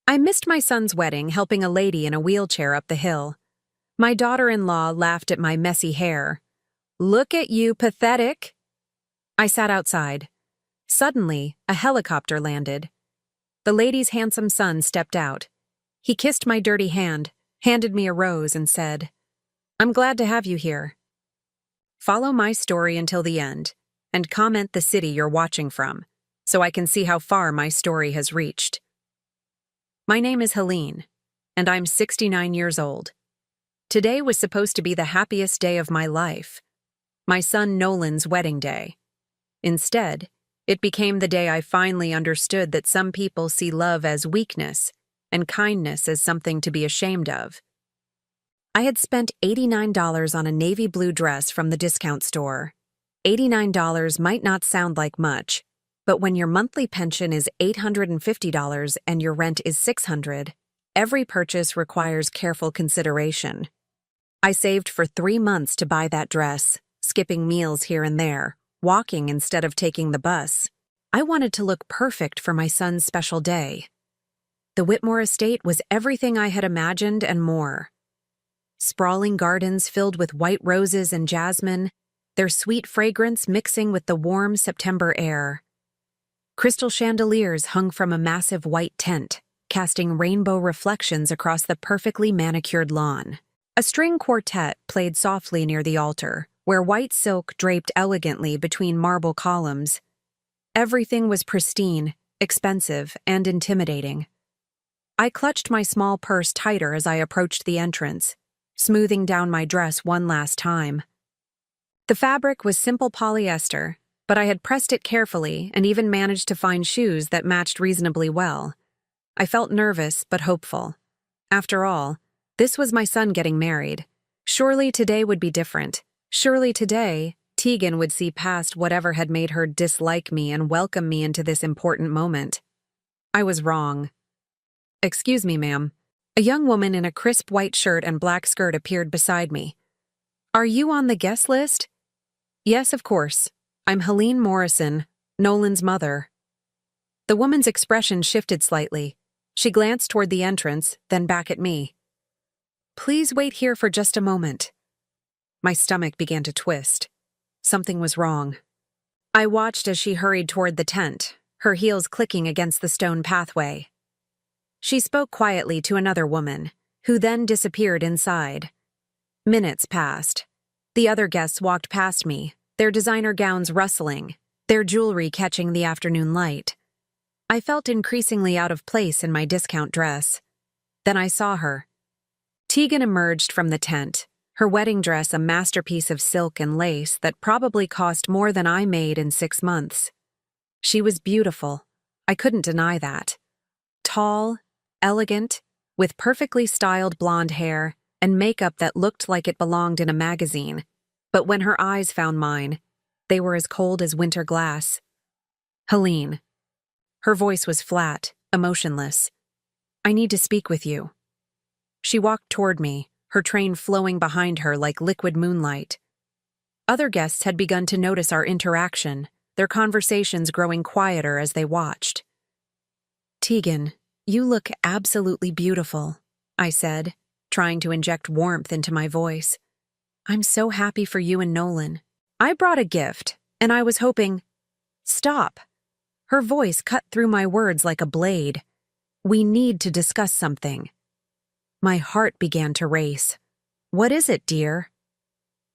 I missed my son's wedding helping a lady in a wheelchair up the hill. My daughter-in-law laughed at my messy hair. "Look at you, pathetic." I sat outside. Suddenly, a helicopter landed. The lady's handsome son stepped out. He kissed my dirty hand, handed me a rose, and said, "I'm glad to have you here. Follow my story until the end, and comment the city you're watching from, so I can see how far my story has reached." My name is Helene, and I'm 69 years old. Today was supposed to be the happiest day of my life, my son Nolan's wedding day. Instead, it became the day I finally understood that some people see love as weakness and kindness as something to be ashamed of. I had spent $89 on a navy blue dress from the discount store. $89 might not sound like much, but when your monthly pension is $850 and your rent is $600, every purchase requires careful consideration. I saved for 3 months to buy that dress, skipping meals here and there, walking instead of taking the bus. I wanted to look perfect for my son's special day. The Whitmore estate was everything I had imagined and more. Sprawling gardens filled with white roses and jasmine, their sweet fragrance mixing with the warm September air. Crystal chandeliers hung from a massive white tent, casting rainbow reflections across the perfectly manicured lawn. A string quartet played softly near the altar, where white silk draped elegantly between marble columns. Everything was pristine, expensive, and intimidating. I clutched my small purse tighter as I approached the entrance, smoothing down my dress one last time. The fabric was simple polyester, but I had pressed it carefully and even managed to find shoes that matched reasonably well. I felt nervous but hopeful. After all, this was my son getting married. Surely today would be different. Surely today, Tegan would see past whatever had made her dislike me and welcome me into this important moment. I was wrong. "Excuse me, ma'am." A young woman in a crisp white shirt and black skirt appeared beside me. "Are you on the guest list?" "Yes, of course. I'm Helene Morrison, Nolan's mother." The woman's expression shifted slightly. She glanced toward the entrance, then back at me. "Please wait here for just a moment." My stomach began to twist. Something was wrong. I watched as she hurried toward the tent, her heels clicking against the stone pathway. She spoke quietly to another woman, who then disappeared inside. Minutes passed. The other guests walked past me, their designer gowns rustling, their jewelry catching the afternoon light. I felt increasingly out of place in my discount dress. Then I saw her. Tegan emerged from the tent, her wedding dress a masterpiece of silk and lace that probably cost more than I made in 6 months. She was beautiful. I couldn't deny that. Tall, elegant, with perfectly styled blonde hair and makeup that looked like it belonged in a magazine. But when her eyes found mine, they were as cold as winter glass. "Helene." Her voice was flat, emotionless. "I need to speak with you." She walked toward me, her train flowing behind her like liquid moonlight. Other guests had begun to notice our interaction, their conversations growing quieter as they watched. "Tegan, you look absolutely beautiful," I said, trying to inject warmth into my voice. "I'm so happy for you and Nolan. I brought a gift, and I was hoping—" "Stop." Her voice cut through my words like a blade. "We need to discuss something." My heart began to race. "What is it, dear?"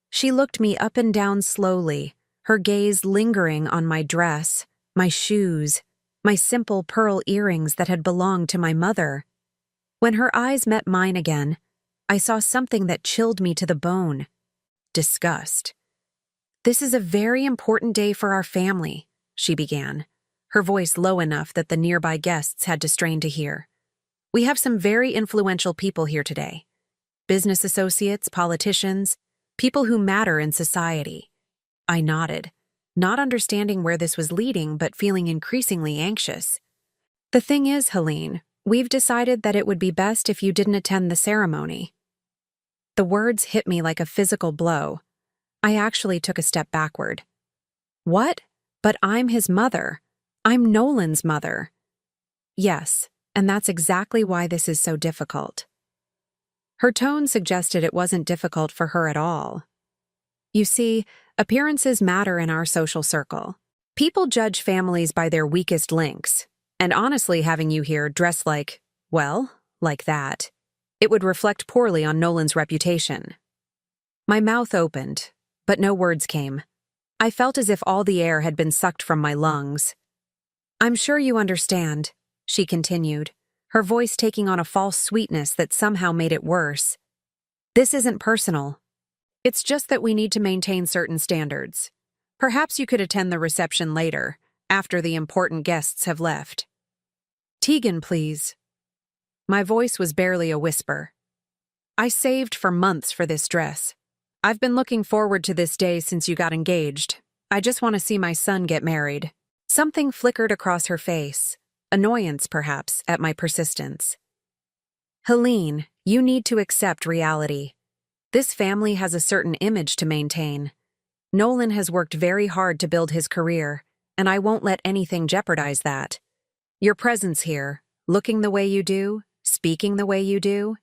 She looked me up and down slowly, her gaze lingering on my dress, my shoes, my simple pearl earrings that had belonged to my mother. When her eyes met mine again, I saw something that chilled me to the bone. Disgust. "This is a very important day for our family," she began, her voice low enough that the nearby guests had to strain to hear. "We have some very influential people here today. Business associates, politicians, people who matter in society." I nodded, not understanding where this was leading but feeling increasingly anxious. "The thing is, Helene, we've decided that it would be best if you didn't attend the ceremony." The words hit me like a physical blow. I actually took a step backward. "What? But I'm his mother. I'm Nolan's mother." "Yes, and that's exactly why this is so difficult." Her tone suggested it wasn't difficult for her at all. You see, appearances matter in our social circle. People judge families by their weakest links, and honestly, having you here dressed like that, it would reflect poorly on Nolan's reputation. My mouth opened, but no words came. I felt as if all the air had been sucked from my lungs. "I'm sure you understand," she continued, her voice taking on a false sweetness that somehow made it worse. "This isn't personal. It's just that we need to maintain certain standards. Perhaps you could attend the reception later, after the important guests have left." "Tegan, please." My voice was barely a whisper. "I saved for months for this dress. I've been looking forward to this day since you got engaged. I just want to see my son get married." Something flickered across her face, annoyance perhaps at my persistence. "Helene, you need to accept reality. This family has a certain image to maintain. Nolan has worked very hard to build his career, and I won't let anything jeopardize that. Your presence here, looking the way you do, speaking the way you do,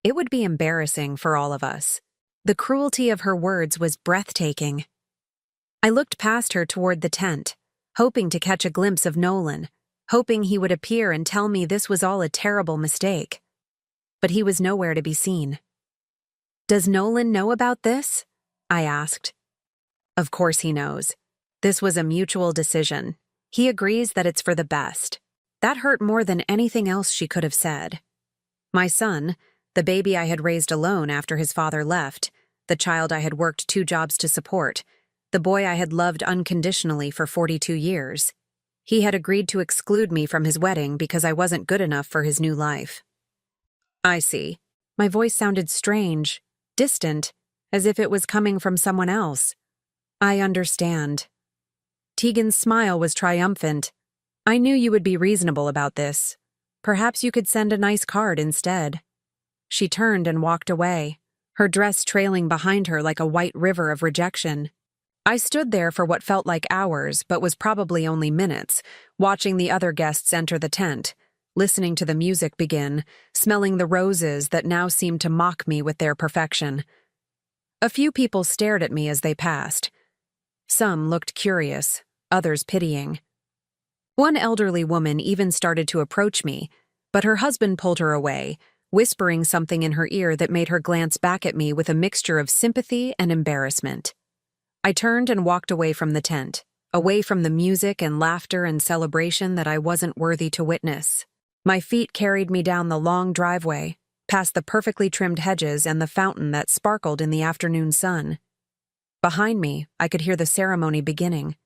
it would be embarrassing for all of us." The cruelty of her words was breathtaking. I looked past her toward the tent, hoping to catch a glimpse of Nolan, hoping he would appear and tell me this was all a terrible mistake. But he was nowhere to be seen. "Does Nolan know about this?" I asked. "Of course he knows. This was a mutual decision. He agrees that it's for the best." That hurt more than anything else she could have said. My son, the baby I had raised alone after his father left, the child I had worked 2 jobs to support, the boy I had loved unconditionally for 42 years. He had agreed to exclude me from his wedding because I wasn't good enough for his new life. "I see." My voice sounded strange, distant, as if it was coming from someone else. "I understand." Tegan's smile was triumphant. "I knew you would be reasonable about this. Perhaps you could send a nice card instead." She turned and walked away, her dress trailing behind her like a white river of rejection. I stood there for what felt like hours, but was probably only minutes, watching the other guests enter the tent, listening to the music begin, smelling the roses that now seemed to mock me with their perfection. A few people stared at me as they passed. Some looked curious, others pitying. One elderly woman even started to approach me, but her husband pulled her away, whispering something in her ear that made her glance back at me with a mixture of sympathy and embarrassment. I turned and walked away from the tent, away from the music and laughter and celebration that I wasn't worthy to witness. My feet carried me down the long driveway, past the perfectly trimmed hedges and the fountain that sparkled in the afternoon sun. Behind me, I could hear the ceremony beginning,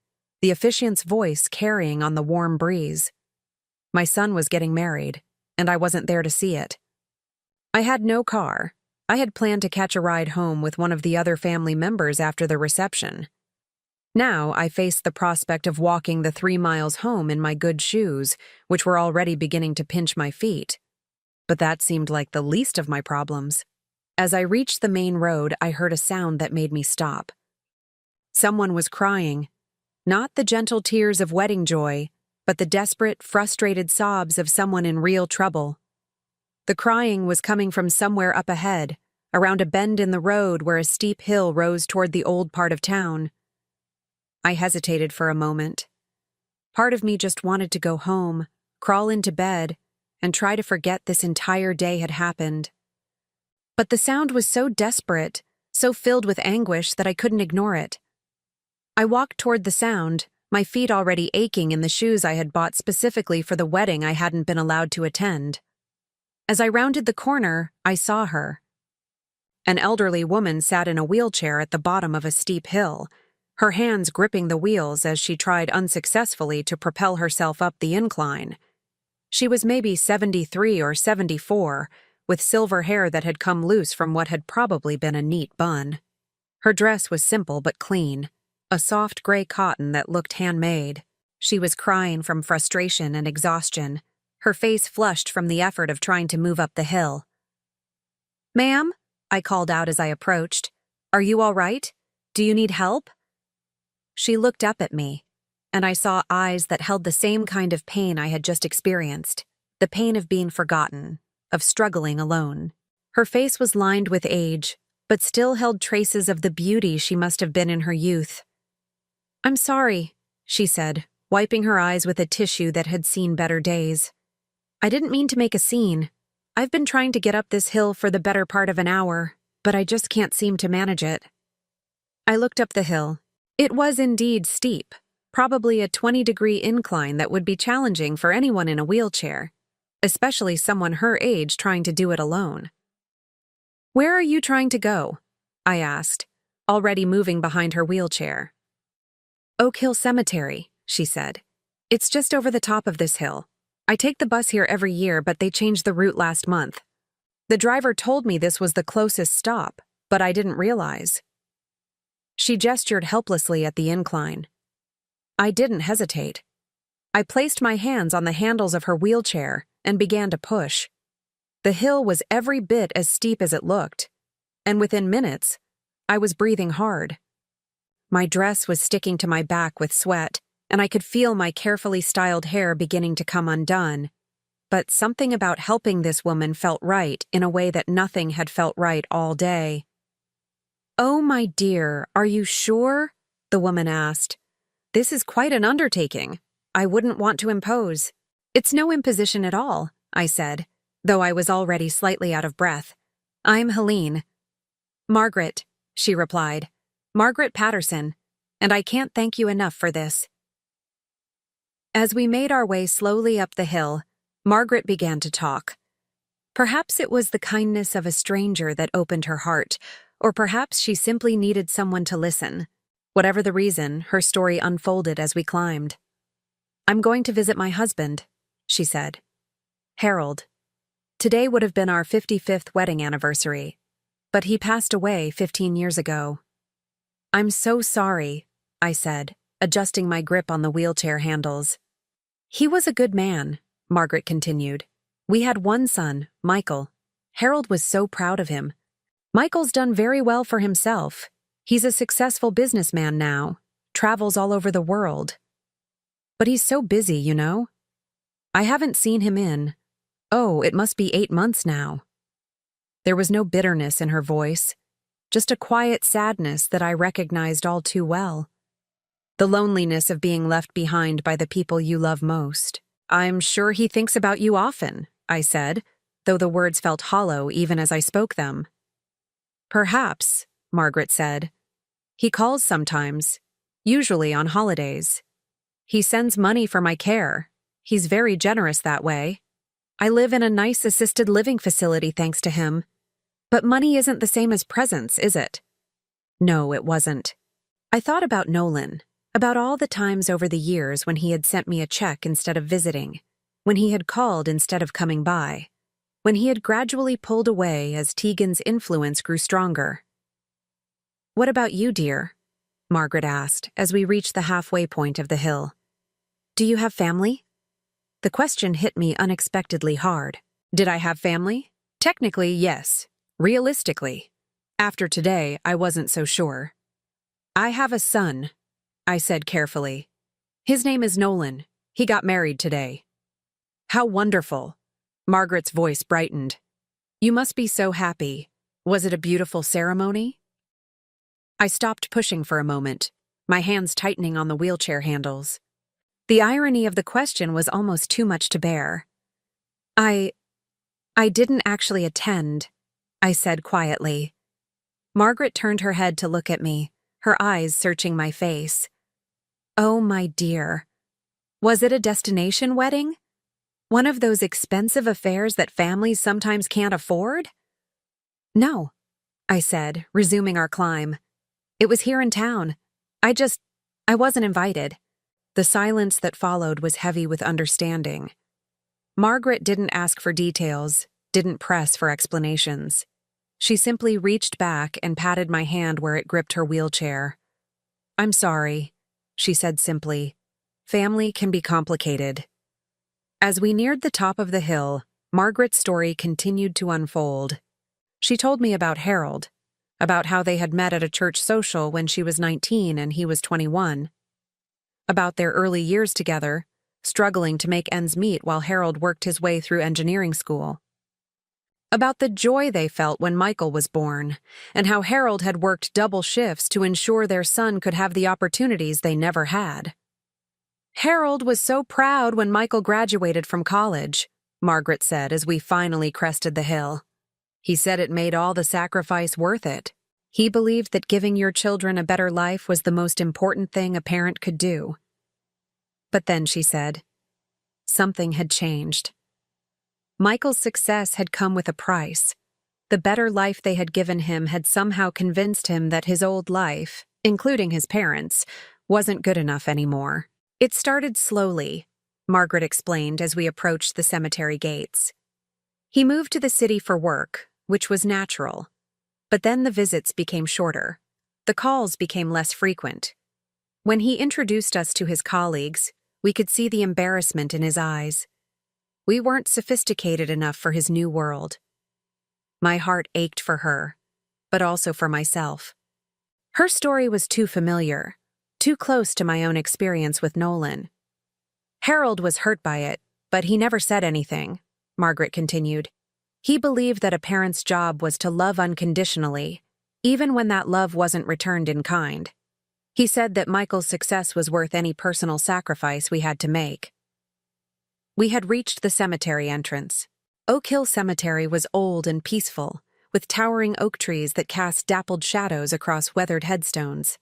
the officiant's voice carrying on the warm breeze. My son was getting married, and I wasn't there to see it. I had no car. I had planned to catch a ride home with one of the other family members after the reception. Now I faced the prospect of walking the 3 miles home in my good shoes, which were already beginning to pinch my feet. But that seemed like the least of my problems. As I reached the main road, I heard a sound that made me stop. Someone was crying. Not the gentle tears of wedding joy, but the desperate, frustrated sobs of someone in real trouble. The crying was coming from somewhere up ahead, around a bend in the road where a steep hill rose toward the old part of town. I hesitated for a moment. Part of me just wanted to go home, crawl into bed, and try to forget this entire day had happened. But the sound was so desperate, so filled with anguish that I couldn't ignore it. I walked toward the sound, my feet already aching in the shoes I had bought specifically for the wedding I hadn't been allowed to attend. As I rounded the corner, I saw her. An elderly woman sat in a wheelchair at the bottom of a steep hill, her hands gripping the wheels as she tried unsuccessfully to propel herself up the incline. She was maybe 73 or 74, with silver hair that had come loose from what had probably been a neat bun. Her dress was simple but clean, a soft gray cotton that looked handmade. She was crying from frustration and exhaustion, her face flushed from the effort of trying to move up the hill. "Ma'am," I called out as I approached, "are you all right? Do you need help?" She looked up at me, and I saw eyes that held the same kind of pain I had just experienced. the pain of being forgotten, of struggling alone. Her face was lined with age, but still held traces of the beauty she must have been in her youth. "I'm sorry," she said, wiping her eyes with a tissue that had seen better days. "I didn't mean to make a scene. I've been trying to get up this hill for the better part of an hour, but I just can't seem to manage it." I looked up the hill. It was indeed steep, probably a 20-degree incline that would be challenging for anyone in a wheelchair, especially someone her age trying to do it alone. "Where are you trying to go?" I asked, already moving behind her wheelchair. "Oak Hill Cemetery," she said. "It's just over the top of this hill. I take the bus here every year, but they changed the route last month. The driver told me this was the closest stop, but I didn't realize." She gestured helplessly at the incline. I didn't hesitate. I placed my hands on the handles of her wheelchair and began to push. The hill was every bit as steep as it looked, and within minutes, I was breathing hard. My dress was sticking to my back with sweat, and I could feel my carefully styled hair beginning to come undone. But something about helping this woman felt right in a way that nothing had felt right all day. "Oh, my dear, are you sure?" the woman asked. "This is quite an undertaking. I wouldn't want to impose." "It's no imposition at all," I said, though I was already slightly out of breath. "I'm Helene." "Margaret," she replied. "Margaret Patterson, and I can't thank you enough for this." As we made our way slowly up the hill, Margaret began to talk. Perhaps it was the kindness of a stranger that opened her heart, or perhaps she simply needed someone to listen. Whatever the reason, her story unfolded as we climbed. "I'm going to visit my husband," she said. "Harold. Today would have been our 55th wedding anniversary, but he passed away 15 years ago." "I'm so sorry," I said, adjusting my grip on the wheelchair handles. "He was a good man," Margaret continued. "We had one son, Michael. Harold was so proud of him. Michael's done very well for himself. He's a successful businessman now, travels all over the world. But he's so busy, you know. I haven't seen him in, it must be 8 months now." There was no bitterness in her voice, just a quiet sadness that I recognized all too well. The loneliness of being left behind by the people you love most. "I'm sure he thinks about you often," I said, though the words felt hollow even as I spoke them. "Perhaps," Margaret said. "He calls sometimes, usually on holidays. He sends money for my care. He's very generous that way. I live in a nice assisted living facility thanks to him. But money isn't the same as presents, is it?" No, it wasn't. I thought about Nolan, about all the times over the years when he had sent me a check instead of visiting, when he had called instead of coming by, when he had gradually pulled away as Tegan's influence grew stronger. "What about you, dear?" Margaret asked as we reached the halfway point of the hill. "Do you have family?" The question hit me unexpectedly hard. Did I have family? Technically, yes. Realistically, after today, I wasn't so sure. "I have a son," I said carefully. "His name is Nolan. He got married today." "How wonderful." Margaret's voice brightened. "You must be so happy. Was it a beautiful ceremony?" I stopped pushing for a moment, my hands tightening on the wheelchair handles. The irony of the question was almost too much to bear. I didn't actually attend," I said quietly. Margaret turned her head to look at me, her eyes searching my face. "Oh, my dear. Was it a destination wedding? One of those expensive affairs that families sometimes can't afford?" "No," I said, resuming our climb. "It was here in town. I wasn't invited." The silence that followed was heavy with understanding. Margaret didn't ask for details, didn't press for explanations. She simply reached back and patted my hand where it gripped her wheelchair. "I'm sorry," she said simply. "Family can be complicated." As we neared the top of the hill, Margaret's story continued to unfold. She told me about Harold, about how they had met at a church social when she was 19 and he was 21, about their early years together, struggling to make ends meet while Harold worked his way through engineering school. About the joy they felt when Michael was born, and how Harold had worked double shifts to ensure their son could have the opportunities they never had. Harold was so proud when Michael graduated from college, Margaret said as we finally crested the hill. He said it made all the sacrifice worth it. He believed that giving your children a better life was the most important thing a parent could do. But then, she said, something had changed. Michael's success had come with a price. The better life they had given him had somehow convinced him that his old life, including his parents, wasn't good enough anymore. It started slowly, Margaret explained as we approached the cemetery gates. He moved to the city for work, which was natural. But then the visits became shorter. The calls became less frequent. When he introduced us to his colleagues, we could see the embarrassment in his eyes. We weren't sophisticated enough for his new world. My heart ached for her, but also for myself. Her story was too familiar, too close to my own experience with Nolan. Harold was hurt by it, but he never said anything, Margaret continued. He believed that a parent's job was to love unconditionally, even when that love wasn't returned in kind. He said that Michael's success was worth any personal sacrifice we had to make. We had reached the cemetery entrance. Oak Hill Cemetery was old and peaceful, with towering oak trees that cast dappled shadows across weathered headstones.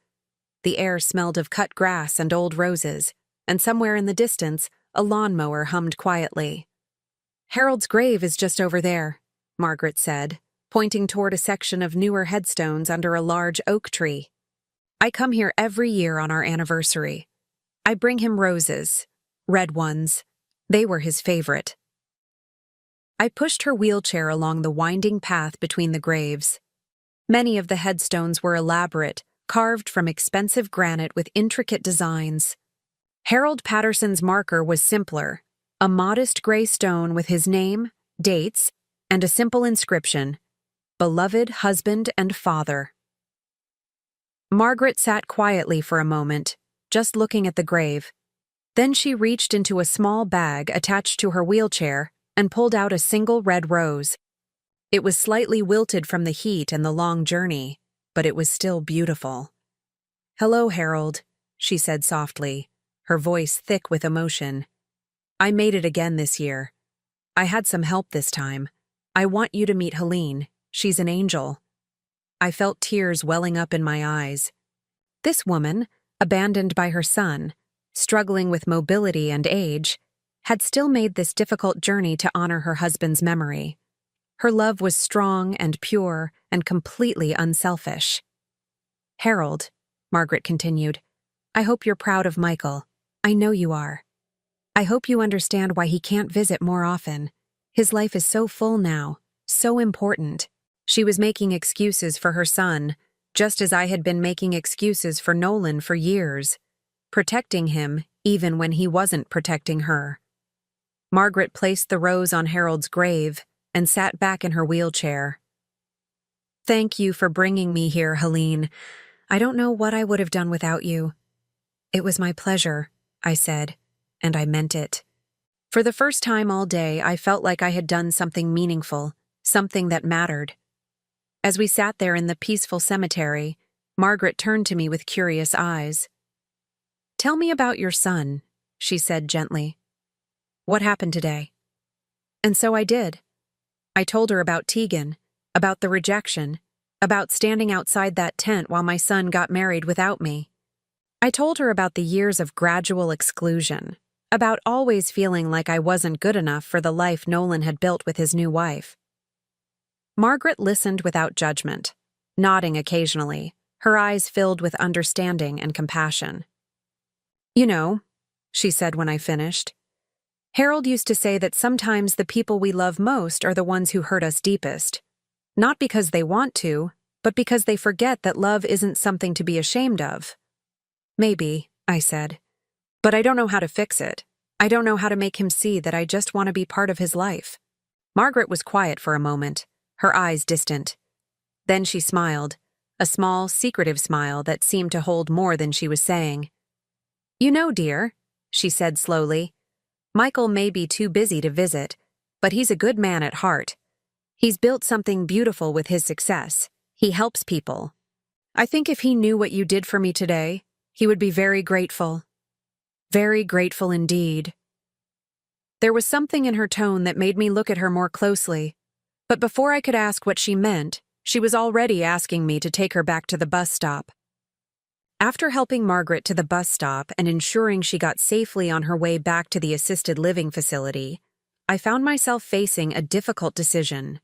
The air smelled of cut grass and old roses, and somewhere in the distance, a lawnmower hummed quietly. Harold's grave is just over there, Margaret said, pointing toward a section of newer headstones under a large oak tree. I come here every year on our anniversary. I bring him roses, red ones. They were his favorite. I pushed her wheelchair along the winding path between the graves. Many of the headstones were elaborate, carved from expensive granite with intricate designs. Harold Patterson's marker was simpler, a modest gray stone with his name, dates, and a simple inscription, "Beloved husband and father." Margaret sat quietly for a moment, just looking at the grave. Then she reached into a small bag attached to her wheelchair and pulled out a single red rose. It was slightly wilted from the heat and the long journey, but it was still beautiful. "Hello, Harold," she said softly, her voice thick with emotion. "I made it again this year. I had some help this time. I want you to meet Helene. She's an angel." I felt tears welling up in my eyes. This woman, abandoned by her son, struggling with mobility and age, had still made this difficult journey to honor her husband's memory. Her love was strong and pure and completely unselfish. "Harold," Margaret continued, "I hope you're proud of Michael. I know you are. I hope you understand why he can't visit more often. His life is so full now, so important." She was making excuses for her son, just as I had been making excuses for Nolan for years, protecting him even when he wasn't protecting her. Margaret placed the rose on Harold's grave and sat back in her wheelchair. "Thank you for bringing me here, Helene. I don't know what I would have done without you." "It was my pleasure," I said, and I meant it. For the first time all day, I felt like I had done something meaningful, something that mattered. As we sat there in the peaceful cemetery, Margaret turned to me with curious eyes. "Tell me about your son," she said gently. "What happened today?" And so I did. I told her about Tegan, about the rejection, about standing outside that tent while my son got married without me. I told her about the years of gradual exclusion, about always feeling like I wasn't good enough for the life Nolan had built with his new wife. Margaret listened without judgment, nodding occasionally, her eyes filled with understanding and compassion. "You know," she said when I finished, "Harold used to say that sometimes the people we love most are the ones who hurt us deepest. Not because they want to, but because they forget that love isn't something to be ashamed of." "Maybe," I said, "but I don't know how to fix it. I don't know how to make him see that I just want to be part of his life." Margaret was quiet for a moment, her eyes distant. Then she smiled, a small, secretive smile that seemed to hold more than she was saying. "You know, dear," she said slowly, Michael may be too busy to visit, but he's a good man at heart. He's built something beautiful with his success. He helps people. I think if he knew what you did for me today, he would be very grateful. Very grateful indeed. There was something in her tone that made me look at her more closely, but before I could ask what she meant, she was already asking me to take her back to the bus stop. After helping Margaret to the bus stop and ensuring she got safely on her way back to the assisted living facility, I found myself facing a difficult decision.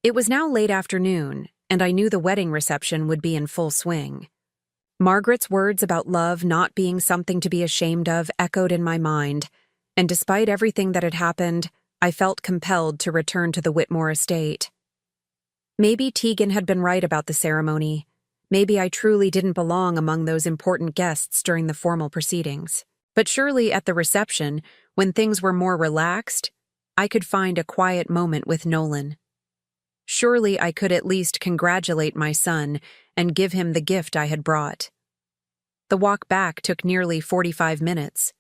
It was now late afternoon, and I knew the wedding reception would be in full swing. Margaret's words about love not being something to be ashamed of echoed in my mind, and despite everything that had happened, I felt compelled to return to the Whitmore estate. Maybe Tegan had been right about the ceremony. Maybe I truly didn't belong among those important guests during the formal proceedings. But surely at the reception, when things were more relaxed, I could find a quiet moment with Nolan. Surely I could at least congratulate my son and give him the gift I had brought. The walk back took nearly 45 minutes.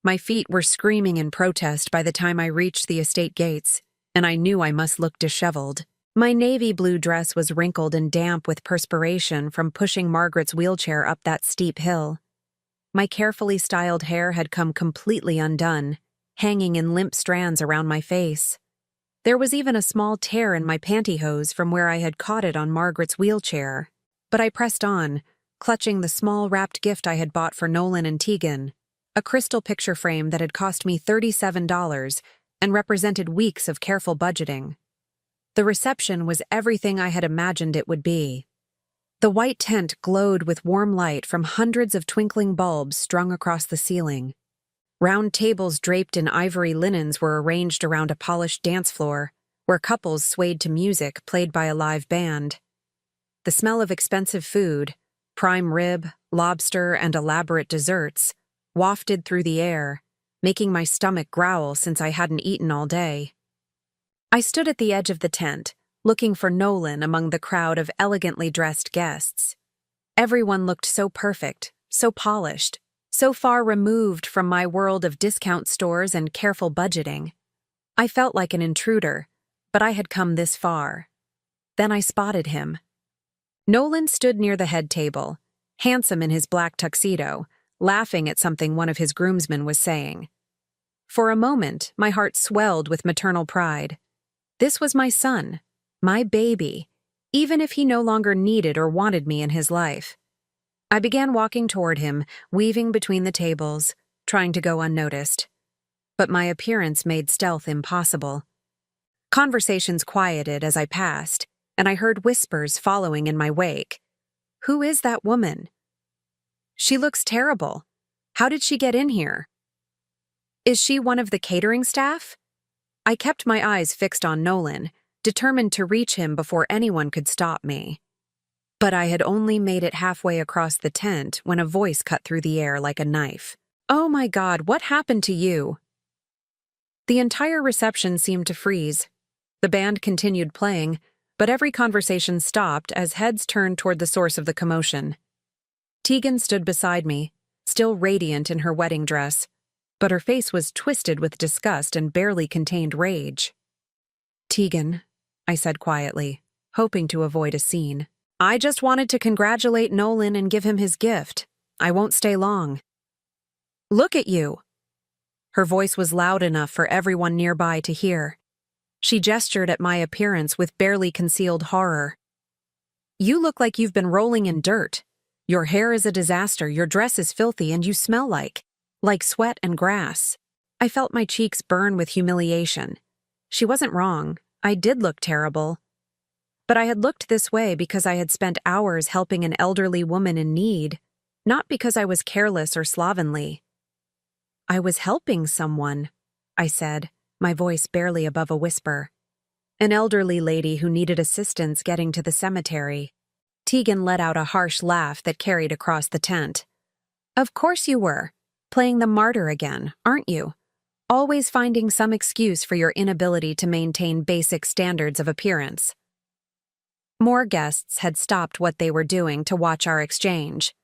My feet were screaming in protest by the time I reached the estate gates, and I knew I must look disheveled. My navy blue dress was wrinkled and damp with perspiration from pushing Margaret's wheelchair up that steep hill. My carefully styled hair had come completely undone, hanging in limp strands around my face. There was even a small tear in my pantyhose from where I had caught it on Margaret's wheelchair. But I pressed on, clutching the small wrapped gift I had bought for Nolan and Tegan, a crystal picture frame that had cost me $37 and represented weeks of careful budgeting. The reception was everything I had imagined it would be. The white tent glowed with warm light from hundreds of twinkling bulbs strung across the ceiling. Round tables draped in ivory linens were arranged around a polished dance floor, where couples swayed to music played by a live band. The smell of expensive food, prime rib, lobster, and elaborate desserts, wafted through the air, making my stomach growl since I hadn't eaten all day. I stood at the edge of the tent, looking for Nolan among the crowd of elegantly dressed guests. Everyone looked so perfect, so polished, so far removed from my world of discount stores and careful budgeting. I felt like an intruder, but I had come this far. Then I spotted him. Nolan stood near the head table, handsome in his black tuxedo, laughing at something one of his groomsmen was saying. For a moment, my heart swelled with maternal pride. This was my son, my baby, even if he no longer needed or wanted me in his life. I began walking toward him, weaving between the tables, trying to go unnoticed. But my appearance made stealth impossible. Conversations quieted as I passed, and I heard whispers following in my wake. Who is that woman? She looks terrible. How did she get in here? Is she one of the catering staff? I kept my eyes fixed on Nolan, determined to reach him before anyone could stop me. But I had only made it halfway across the tent when a voice cut through the air like a knife. Oh my God, what happened to you? The entire reception seemed to freeze. The band continued playing, but every conversation stopped as heads turned toward the source of the commotion. Tegan stood beside me, still radiant in her wedding dress, but her face was twisted with disgust and barely contained rage. Tegan, I said quietly, hoping to avoid a scene. I just wanted to congratulate Nolan and give him his gift. I won't stay long. Look at you. Her voice was loud enough for everyone nearby to hear. She gestured at my appearance with barely concealed horror. You look like you've been rolling in dirt. Your hair is a disaster, your dress is filthy, and you smell like sweat and grass. I felt my cheeks burn with humiliation. She wasn't wrong. I did look terrible. But I had looked this way because I had spent hours helping an elderly woman in need, not because I was careless or slovenly. I was helping someone, I said, my voice barely above a whisper. An elderly lady who needed assistance getting to the cemetery. Tegan let out a harsh laugh that carried across the tent. Of course you were. Playing the martyr again, aren't you? Always finding some excuse for your inability to maintain basic standards of appearance. More guests had stopped what they were doing to watch our exchange.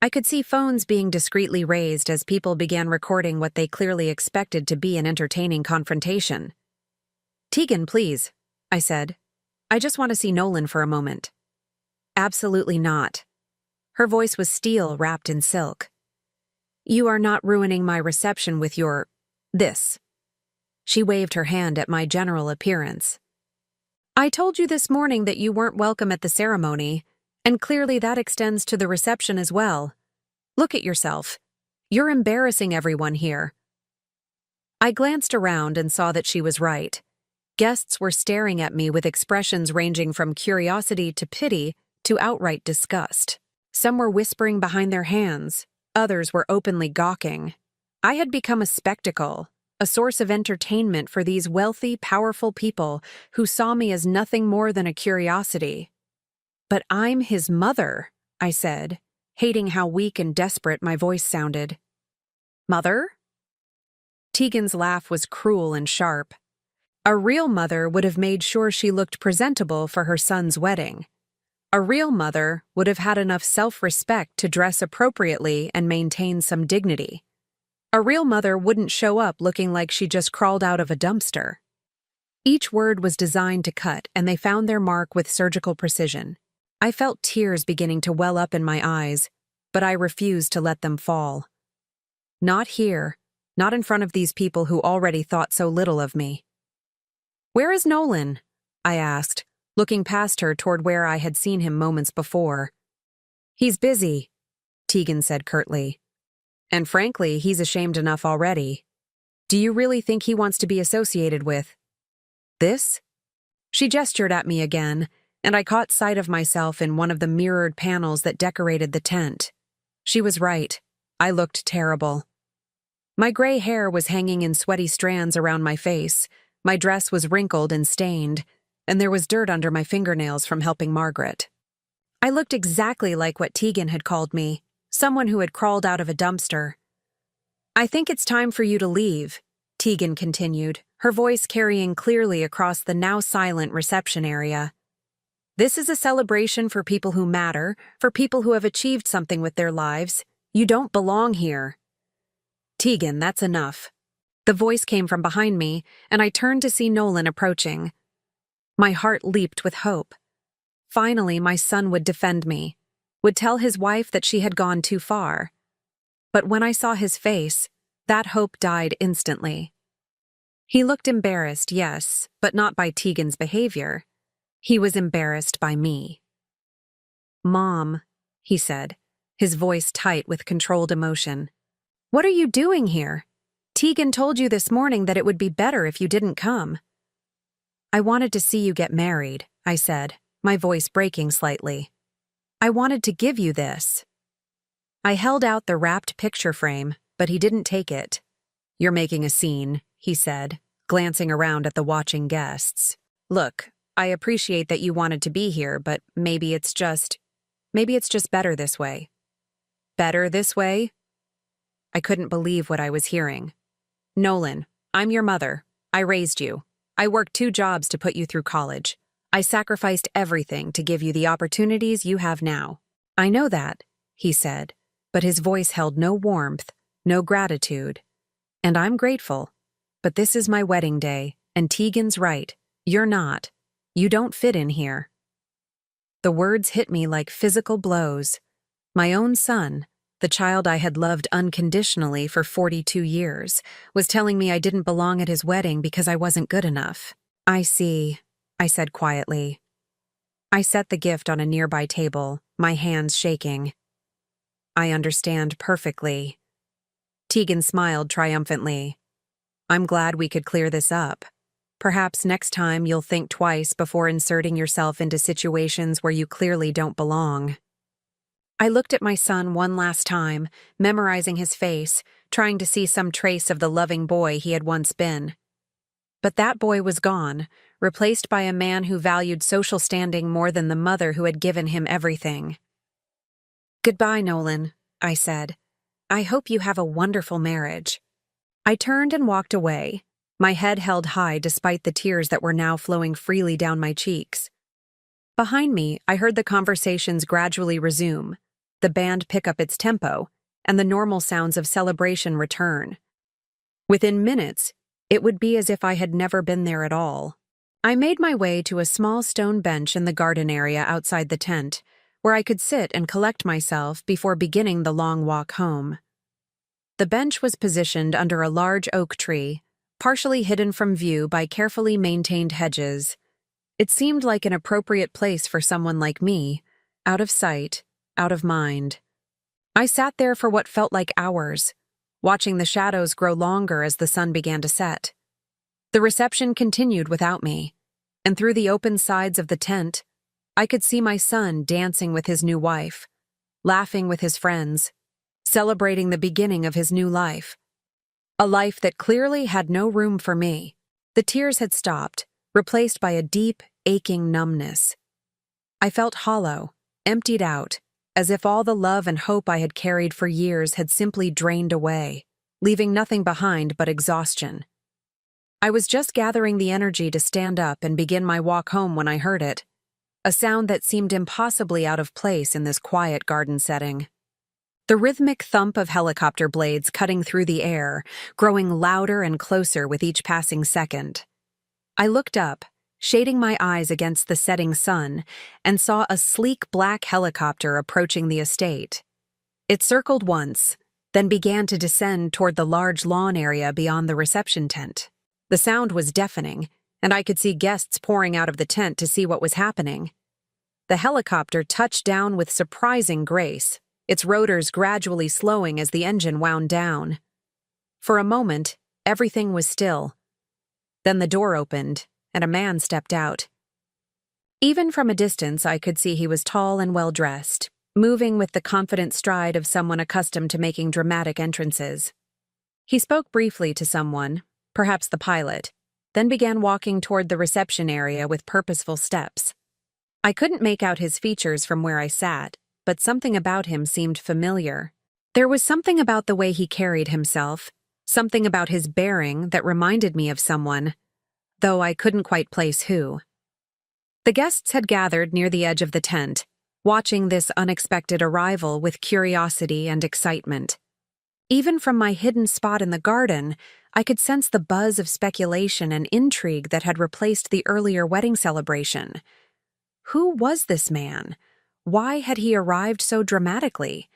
I could see phones being discreetly raised as people began recording what they clearly expected to be an entertaining confrontation. "Tegan, please," I said. "I just want to see Nolan for a moment." "Absolutely not." Her voice was steel wrapped in silk. "You are not ruining my reception with your… this." She waved her hand at my general appearance. "I told you this morning that you weren't welcome at the ceremony, and clearly that extends to the reception as well. Look at yourself. You're embarrassing everyone here." I glanced around and saw that she was right. Guests were staring at me with expressions ranging from curiosity to pity to outright disgust. Some were whispering behind their hands, others were openly gawking. I had become a spectacle, a source of entertainment for these wealthy, powerful people who saw me as nothing more than a curiosity. "But I'm his mother," I said, hating how weak and desperate my voice sounded. "Mother?" Tegan's laugh was cruel and sharp. A real mother would have made sure she looked presentable for her son's wedding. A real mother would have had enough self-respect to dress appropriately and maintain some dignity. A real mother wouldn't show up looking like she just crawled out of a dumpster. Each word was designed to cut, and they found their mark with surgical precision. I felt tears beginning to well up in my eyes, but I refused to let them fall. Not here, not in front of these people who already thought so little of me. "Where is Nolan?" I asked, looking past her toward where I had seen him moments before. "He's busy," Tegan said curtly. "And frankly, he's ashamed enough already. Do you really think he wants to be associated with this?" She gestured at me again, and I caught sight of myself in one of the mirrored panels that decorated the tent. She was right. I looked terrible. My gray hair was hanging in sweaty strands around my face, my dress was wrinkled and stained, and there was dirt under my fingernails from helping Margaret. I looked exactly like what Tegan had called me, someone who had crawled out of a dumpster. "I think it's time for you to leave," Tegan continued, her voice carrying clearly across the now silent reception area. "This is a celebration for people who matter, for people who have achieved something with their lives. You don't belong here." "Tegan, that's enough." The voice came from behind me, and I turned to see Nolan approaching. My heart leaped with hope. Finally, my son would defend me, would tell his wife that she had gone too far. But when I saw his face, that hope died instantly. He looked embarrassed, yes, but not by Tegan's behavior. He was embarrassed by me. "Mom," he said, his voice tight with controlled emotion. "What are you doing here? Tegan told you this morning that it would be better if you didn't come." "I wanted to see you get married," I said, my voice breaking slightly. "I wanted to give you this." I held out the wrapped picture frame, but he didn't take it. "You're making a scene," he said, glancing around at the watching guests. "Look, I appreciate that you wanted to be here, but maybe it's just better this way." "Better this way?" I couldn't believe what I was hearing. "Nolan, I'm your mother. I raised you. I worked 2 jobs to put you through college. I sacrificed everything to give you the opportunities you have now." "I know that," he said, but his voice held no warmth, no gratitude. "And I'm grateful. But this is my wedding day, and Tegan's right. You're not. You don't fit in here." The words hit me like physical blows. My own son, the child I had loved unconditionally for 42 years, was telling me I didn't belong at his wedding because I wasn't good enough. "I see," I said quietly. I set the gift on a nearby table, my hands shaking. "I understand perfectly." Tegan smiled triumphantly. "I'm glad we could clear this up. Perhaps next time you'll think twice before inserting yourself into situations where you clearly don't belong." I looked at my son one last time, memorizing his face, trying to see some trace of the loving boy he had once been. But that boy was gone, replaced by a man who valued social standing more than the mother who had given him everything. "Goodbye, Nolan," I said. "I hope you have a wonderful marriage." I turned and walked away, my head held high despite the tears that were now flowing freely down my cheeks. Behind me, I heard the conversations gradually resume. the band pick up its tempo, and the normal sounds of celebration return. Within minutes, it would be as if I had never been there at all. I made my way to a small stone bench in the garden area outside the tent, where I could sit and collect myself before beginning the long walk home. The bench was positioned under a large oak tree, partially hidden from view by carefully maintained hedges. It seemed like an appropriate place for someone like me, out of sight, out of mind. I sat there for what felt like hours, watching the shadows grow longer as the sun began to set. The reception continued without me, and through the open sides of the tent, I could see my son dancing with his new wife, laughing with his friends, celebrating the beginning of his new life. A life that clearly had no room for me. The tears had stopped, replaced by a deep, aching numbness. I felt hollow, emptied out, as if all the love and hope I had carried for years had simply drained away, leaving nothing behind but exhaustion. I was just gathering the energy to stand up and begin my walk home when I heard it, a sound that seemed impossibly out of place in this quiet garden setting. The rhythmic thump of helicopter blades cutting through the air, growing louder and closer with each passing second. I looked up, shading my eyes against the setting sun, and saw a sleek black helicopter approaching the estate. It circled once, then began to descend toward the large lawn area beyond the reception tent. The sound was deafening, and I could see guests pouring out of the tent to see what was happening. The helicopter touched down with surprising grace, its rotors gradually slowing as the engine wound down. For a moment, everything was still. Then the door opened, and a man stepped out. Even from a distance, I could see he was tall and well-dressed, moving with the confident stride of someone accustomed to making dramatic entrances. He spoke briefly to someone, perhaps the pilot, then began walking toward the reception area with purposeful steps. I couldn't make out his features from where I sat, but something about him seemed familiar. There was something about the way he carried himself, something about his bearing that reminded me of someone, though I couldn't quite place who. The guests had gathered near the edge of the tent, watching this unexpected arrival with curiosity and excitement. Even from my hidden spot in the garden, I could sense the buzz of speculation and intrigue that had replaced the earlier wedding celebration. Who was this man? Why had he arrived so dramatically?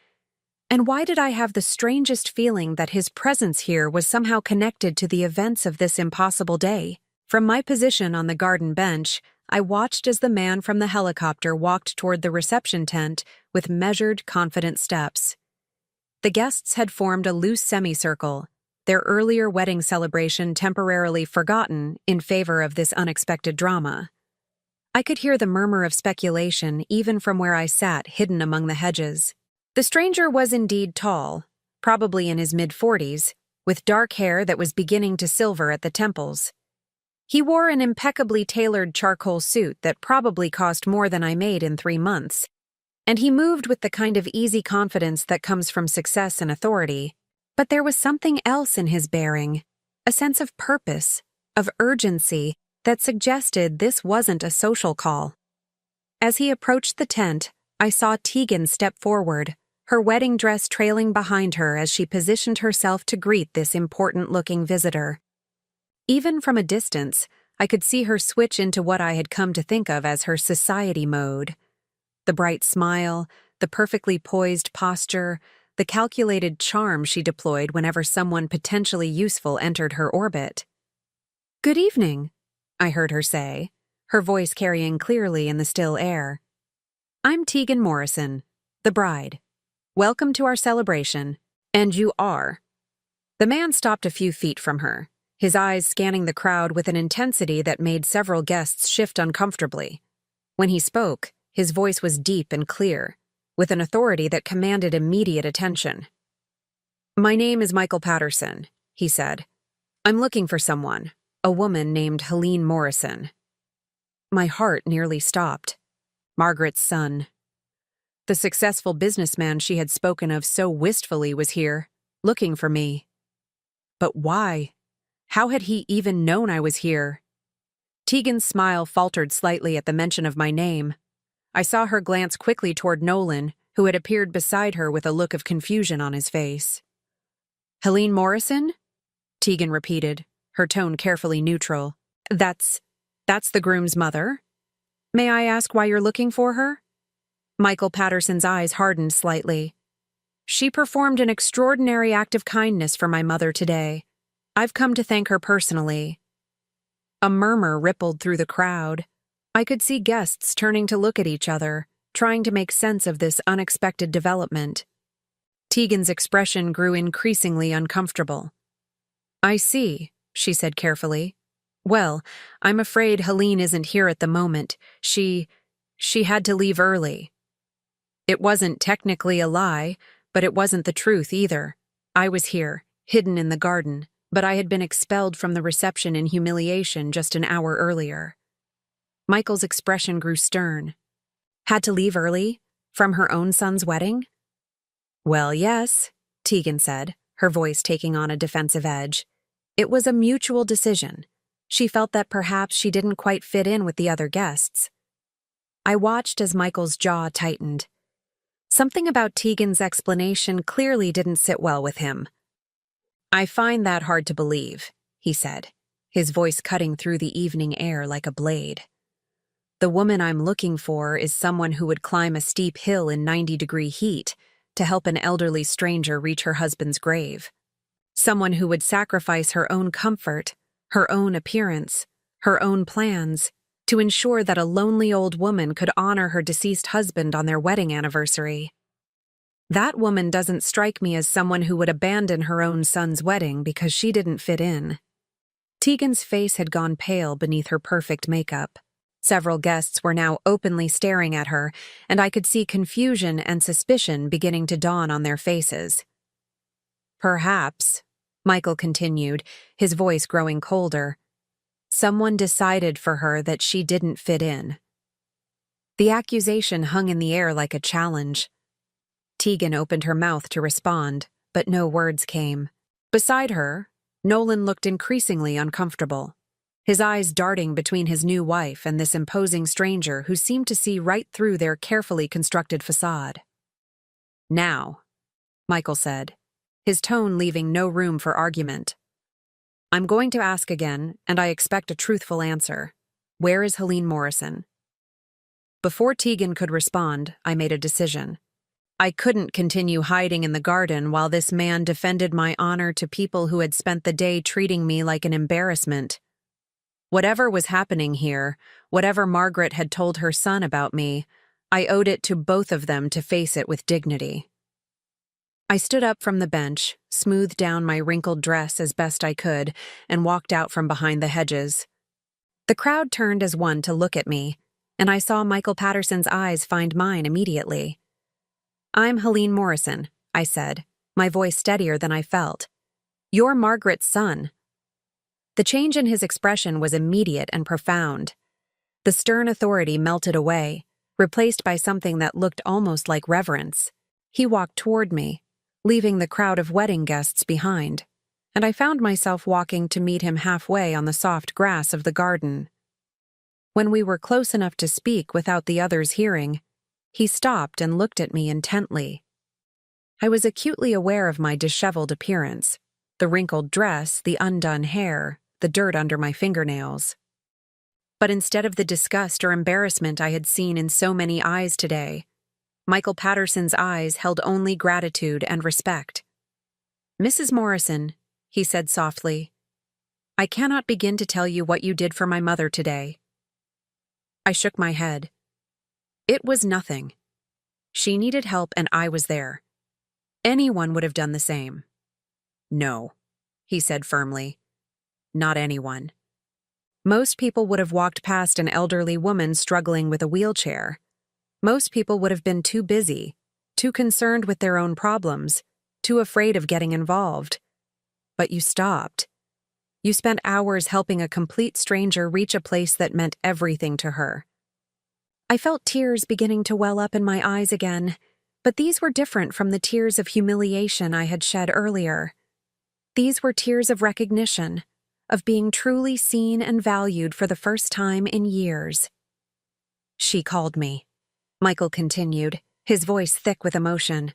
And why did I have the strangest feeling that his presence here was somehow connected to the events of this impossible day? From my position on the garden bench, I watched as the man from the helicopter walked toward the reception tent with measured, confident steps. The guests had formed a loose semicircle, their earlier wedding celebration temporarily forgotten in favor of this unexpected drama. I could hear the murmur of speculation even from where I sat hidden among the hedges. The stranger was indeed tall, probably in his mid-40s, with dark hair that was beginning to silver at the temples. He wore an impeccably tailored charcoal suit that probably cost more than I made in 3 months, and he moved with the kind of easy confidence that comes from success and authority. But there was something else in his bearing, a sense of purpose, of urgency, that suggested this wasn't a social call. As he approached the tent, I saw Tegan step forward, her wedding dress trailing behind her as she positioned herself to greet this important-looking visitor. Even from a distance, I could see her switch into what I had come to think of as her society mode. The bright smile, the perfectly poised posture, the calculated charm she deployed whenever someone potentially useful entered her orbit. "Good evening," I heard her say, her voice carrying clearly in the still air. "I'm Tegan Morrison, the bride. Welcome to our celebration, and you are." The man stopped a few feet from her, his eyes scanning the crowd with an intensity that made several guests shift uncomfortably. When he spoke, his voice was deep and clear, with an authority that commanded immediate attention. "My name is Michael Patterson," he said. "I'm looking for someone, a woman named Helene Morrison." My heart nearly stopped. Margaret's son. The successful businessman she had spoken of so wistfully was here, looking for me. But why? How had he even known I was here? Tegan's smile faltered slightly at the mention of my name. I saw her glance quickly toward Nolan, who had appeared beside her with a look of confusion on his face. "Helene Morrison?" Tegan repeated, her tone carefully neutral. That's the groom's mother? May I ask why you're looking for her?" Michael Patterson's eyes hardened slightly. "She performed an extraordinary act of kindness for my mother today. I've come to thank her personally." A murmur rippled through the crowd. I could see guests turning to look at each other, trying to make sense of this unexpected development. Tegan's expression grew increasingly uncomfortable. "I see," she said carefully. "Well, I'm afraid Helene isn't here at the moment. She had to leave early." It wasn't technically a lie, but it wasn't the truth either. I was here, hidden in the garden, but I had been expelled from the reception in humiliation just an hour earlier. Michael's expression grew stern. "Had to leave early? From her own son's wedding?" "Well, yes," Tegan said, her voice taking on a defensive edge. "It was a mutual decision. She felt that perhaps she didn't quite fit in with the other guests." I watched as Michael's jaw tightened. Something about Tegan's explanation clearly didn't sit well with him. "I find that hard to believe," he said, his voice cutting through the evening air like a blade. "The woman I'm looking for is someone who would climb a steep hill in 90-degree heat to help an elderly stranger reach her husband's grave. Someone who would sacrifice her own comfort, her own appearance, her own plans, to ensure that a lonely old woman could honor her deceased husband on their wedding anniversary. That woman doesn't strike me as someone who would abandon her own son's wedding because she didn't fit in." Tegan's face had gone pale beneath her perfect makeup. Several guests were now openly staring at her, and I could see confusion and suspicion beginning to dawn on their faces. "Perhaps," Michael continued, his voice growing colder, "someone decided for her that she didn't fit in." The accusation hung in the air like a challenge. Tegan opened her mouth to respond, but no words came. Beside her, Nolan looked increasingly uncomfortable, his eyes darting between his new wife and this imposing stranger who seemed to see right through their carefully constructed facade. "Now," Michael said, his tone leaving no room for argument. "I'm going to ask again, and I expect a truthful answer. Where is Helene Morrison?" Before Tegan could respond, I made a decision. I couldn't continue hiding in the garden while this man defended my honor to people who had spent the day treating me like an embarrassment. Whatever was happening here, whatever Margaret had told her son about me, I owed it to both of them to face it with dignity. I stood up from the bench, smoothed down my wrinkled dress as best I could, and walked out from behind the hedges. The crowd turned as one to look at me, and I saw Michael Patterson's eyes find mine immediately. "I'm Helene Morrison," I said, my voice steadier than I felt. "You're Margaret's son." The change in his expression was immediate and profound. The stern authority melted away, replaced by something that looked almost like reverence. He walked toward me, leaving the crowd of wedding guests behind, and I found myself walking to meet him halfway on the soft grass of the garden. When we were close enough to speak without the others hearing, he stopped and looked at me intently. I was acutely aware of my disheveled appearance, the wrinkled dress, the undone hair, the dirt under my fingernails. But instead of the disgust or embarrassment I had seen in so many eyes today, Michael Patterson's eyes held only gratitude and respect. "Mrs. Morrison," he said softly, "I cannot begin to tell you what you did for my mother today." I shook my head. It was nothing. She needed help and I was there. Anyone would have done the same. "No," he said firmly. "Not anyone. Most people would have walked past an elderly woman struggling with a wheelchair. Most people would have been too busy, too concerned with their own problems, too afraid of getting involved. But you stopped. You spent hours helping a complete stranger reach a place that meant everything to her." I felt tears beginning to well up in my eyes again, but these were different from the tears of humiliation I had shed earlier. These were tears of recognition, of being truly seen and valued for the first time in years. "She called me," Michael continued, his voice thick with emotion.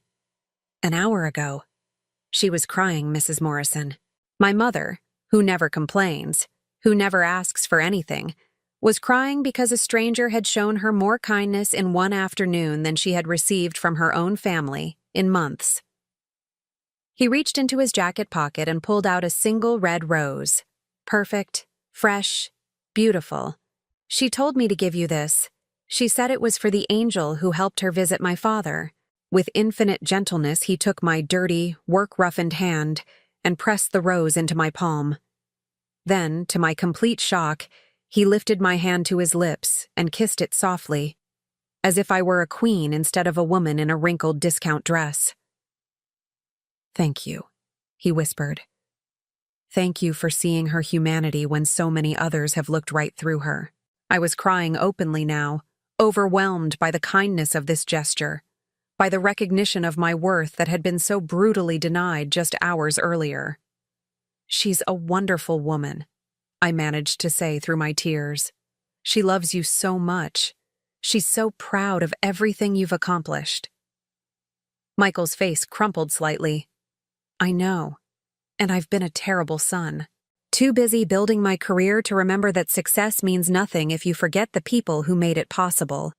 An hour ago. She was crying, Mrs. Morrison. My mother, who never complains, who never asks for anything, was crying because a stranger had shown her more kindness in one afternoon than she had received from her own family in months. He reached into his jacket pocket and pulled out a single red rose. Perfect, fresh, beautiful. She told me to give you this. She said it was for the angel who helped her visit my father. With infinite gentleness, he took my dirty, work-roughened hand and pressed the rose into my palm. Then, to my complete shock, he lifted my hand to his lips and kissed it softly, as if I were a queen instead of a woman in a wrinkled discount dress. "Thank you," he whispered. "Thank you for seeing her humanity when so many others have looked right through her." I was crying openly now, overwhelmed by the kindness of this gesture, by the recognition of my worth that had been so brutally denied just hours earlier. "She's a wonderful woman," I managed to say through my tears. "She loves you so much. She's so proud of everything you've accomplished." Michael's face crumpled slightly. "I know, and I've been a terrible son. Too busy building my career to remember that success means nothing if you forget the people who made it possible."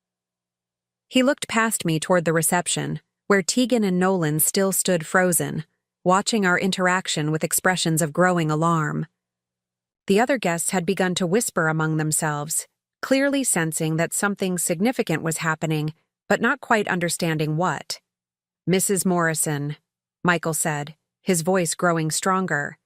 He looked past me toward the reception, where Tegan and Nolan still stood frozen, watching our interaction with expressions of growing alarm. The other guests had begun to whisper among themselves, clearly sensing that something significant was happening, but not quite understanding what. "Mrs. Morrison," Michael said, his voice growing stronger.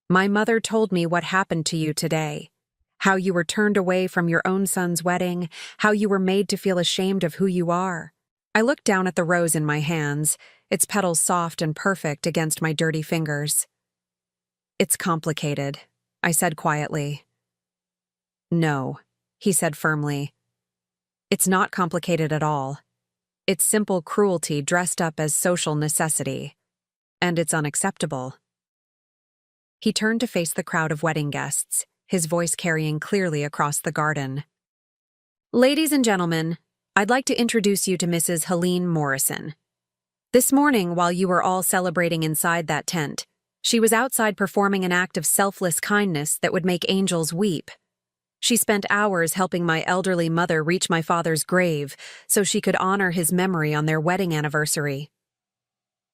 "My mother told me what happened to you today. How you were turned away from your own son's wedding, how you were made to feel ashamed of who you are." I looked down at the rose in my hands, its petals soft and perfect against my dirty fingers. "It's complicated," I said quietly. "No," he said firmly. "It's not complicated at all. It's simple cruelty dressed up as social necessity. And it's unacceptable." He turned to face the crowd of wedding guests, his voice carrying clearly across the garden. "Ladies and gentlemen, I'd like to introduce you to Mrs. Helene Morrison. This morning, while you were all celebrating inside that tent, she was outside performing an act of selfless kindness that would make angels weep. She spent hours helping my elderly mother reach my father's grave so she could honor his memory on their wedding anniversary."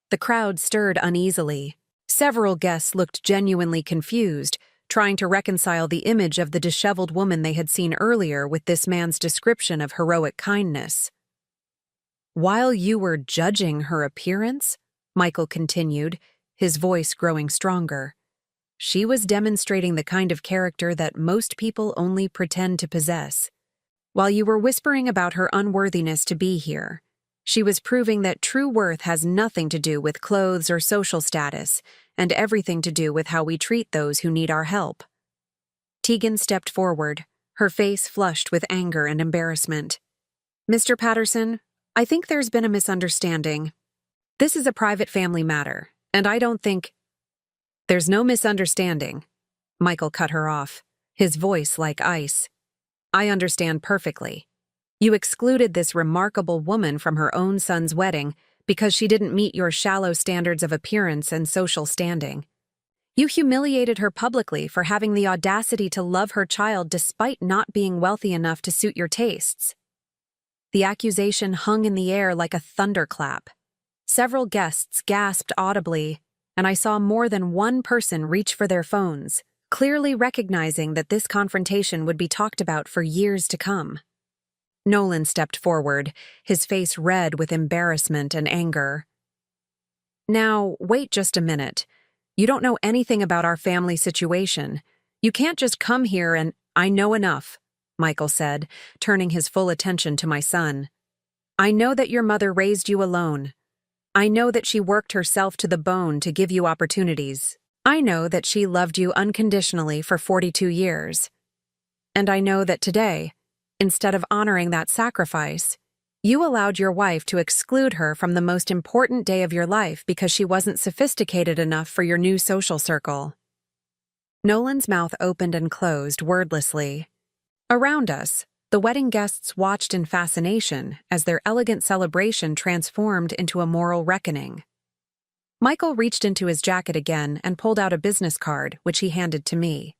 The crowd stirred uneasily. Several guests looked genuinely confused, trying to reconcile the image of the disheveled woman they had seen earlier with this man's description of heroic kindness. "While you were judging her appearance," Michael continued, his voice growing stronger, "she was demonstrating the kind of character that most people only pretend to possess. While you were whispering about her unworthiness to be here, she was proving that true worth has nothing to do with clothes or social status, and everything to do with how we treat those who need our help." Tegan stepped forward, her face flushed with anger and embarrassment. "Mr. Patterson, I think there's been a misunderstanding. This is a private family matter, and I don't think—" "There's no misunderstanding," Michael cut her off, his voice like ice. "I understand perfectly. You excluded this remarkable woman from her own son's wedding because she didn't meet your shallow standards of appearance and social standing. You humiliated her publicly for having the audacity to love her child despite not being wealthy enough to suit your tastes." The accusation hung in the air like a thunderclap. Several guests gasped audibly, and I saw more than one person reach for their phones, clearly recognizing that this confrontation would be talked about for years to come. Nolan stepped forward, his face red with embarrassment and anger. "Now, wait just a minute. You don't know anything about our family situation. You can't just come here and—" "I know enough," Michael said, turning his full attention to my son. "I know that your mother raised you alone. I know that she worked herself to the bone to give you opportunities. I know that she loved you unconditionally for 42 years. And I know that today, instead of honoring that sacrifice, you allowed your wife to exclude her from the most important day of your life because she wasn't sophisticated enough for your new social circle." Nolan's mouth opened and closed wordlessly. Around us, The wedding guests watched in fascination as their elegant celebration transformed into a moral reckoning. Michael reached into his jacket again and pulled out a business card, which he handed to me.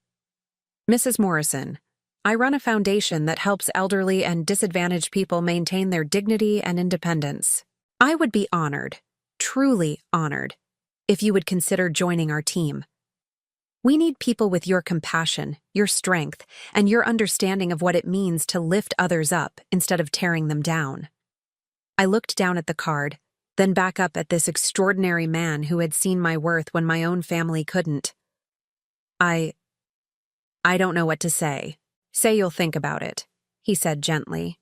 Mrs. Morrison, I run a foundation that helps elderly and disadvantaged people maintain their dignity and independence. I would be honored, truly honored, if you would consider joining our team. We need people with your compassion, your strength, and your understanding of what it means to lift others up instead of tearing them down. I looked down at the card, then back up at this extraordinary man who had seen my worth when my own family couldn't. I don't know what to say. Say you'll think about it, he said gently.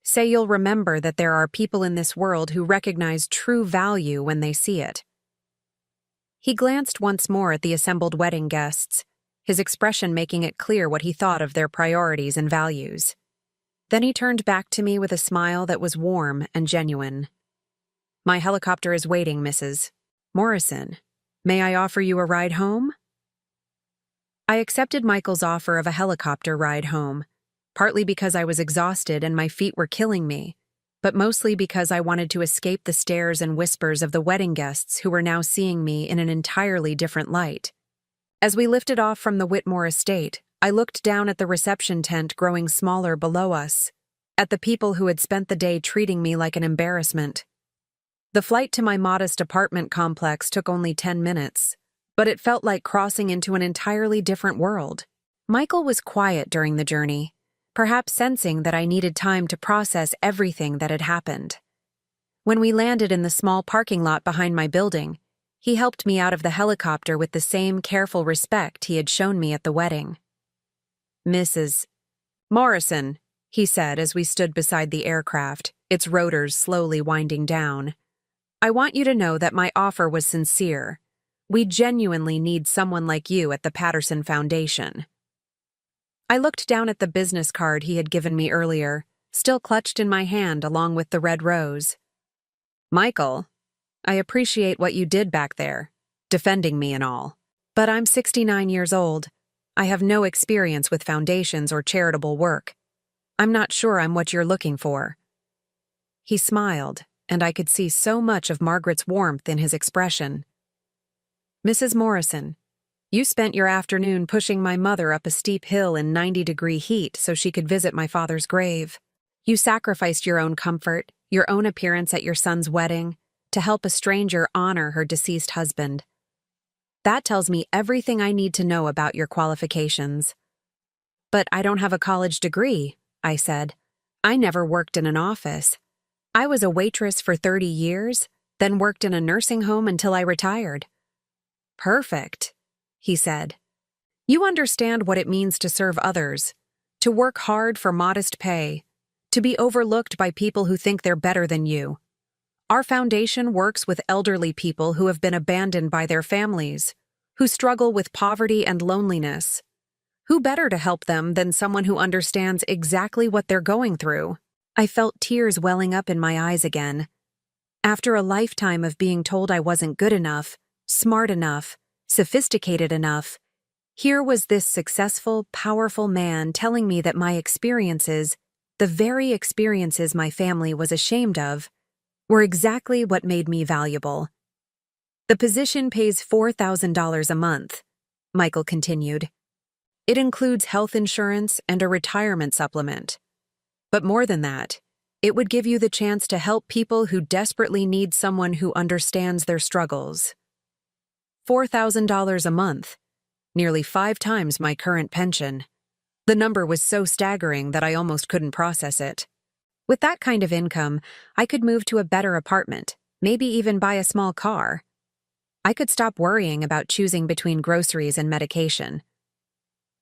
Say you'll remember that there are people in this world who recognize true value when they see it. He glanced once more at the assembled wedding guests, his expression making it clear what he thought of their priorities and values. Then he turned back to me with a smile that was warm and genuine. My helicopter is waiting, Mrs. Morrison. May I offer you a ride home? I accepted Michael's offer of a helicopter ride home, partly because I was exhausted and my feet were killing me, but mostly because I wanted to escape the stares and whispers of the wedding guests who were now seeing me in an entirely different light. As we lifted off from the Whitmore estate, I looked down at the reception tent growing smaller below us, at the people who had spent the day treating me like an embarrassment. The flight to my modest apartment complex took only 10 minutes, but it felt like crossing into an entirely different world. Michael was quiet during the journey, perhaps sensing that I needed time to process everything that had happened. When we landed in the small parking lot behind my building, he helped me out of the helicopter with the same careful respect he had shown me at the wedding. Mrs. Morrison, he said as we stood beside the aircraft, its rotors slowly winding down. I want you to know that my offer was sincere. We genuinely need someone like you at the Patterson Foundation. I looked down at the business card he had given me earlier, still clutched in my hand along with the red rose. Michael, I appreciate what you did back there, defending me and all. But I'm 69 years old. I have no experience with foundations or charitable work. I'm not sure I'm what you're looking for. He smiled, and I could see so much of Margaret's warmth in his expression. Mrs. Morrison, you spent your afternoon pushing my mother up a steep hill in 90-degree heat so she could visit my father's grave. You sacrificed your own comfort, your own appearance at your son's wedding, to help a stranger honor her deceased husband. That tells me everything I need to know about your qualifications. But I don't have a college degree, I said. I never worked in an office. I was a waitress for 30 years, then worked in a nursing home until I retired. Perfect, he said. You understand what it means to serve others, to work hard for modest pay, to be overlooked by people who think they're better than you. Our foundation works with elderly people who have been abandoned by their families, who struggle with poverty and loneliness. Who better to help them than someone who understands exactly what they're going through? I felt tears welling up in my eyes again. After a lifetime of being told I wasn't good enough, smart enough, sophisticated enough, here was this successful, powerful man telling me that my experiences, the very experiences my family was ashamed of, were exactly what made me valuable. The position pays $4,000 a month, Michael continued. It includes health insurance and a retirement supplement. But more than that, it would give you the chance to help people who desperately need someone who understands their struggles. $4,000 a month, nearly 5 times my current pension. The number was so staggering that I almost couldn't process it. With that kind of income, I could move to a better apartment, maybe even buy a small car. I could stop worrying about choosing between groceries and medication.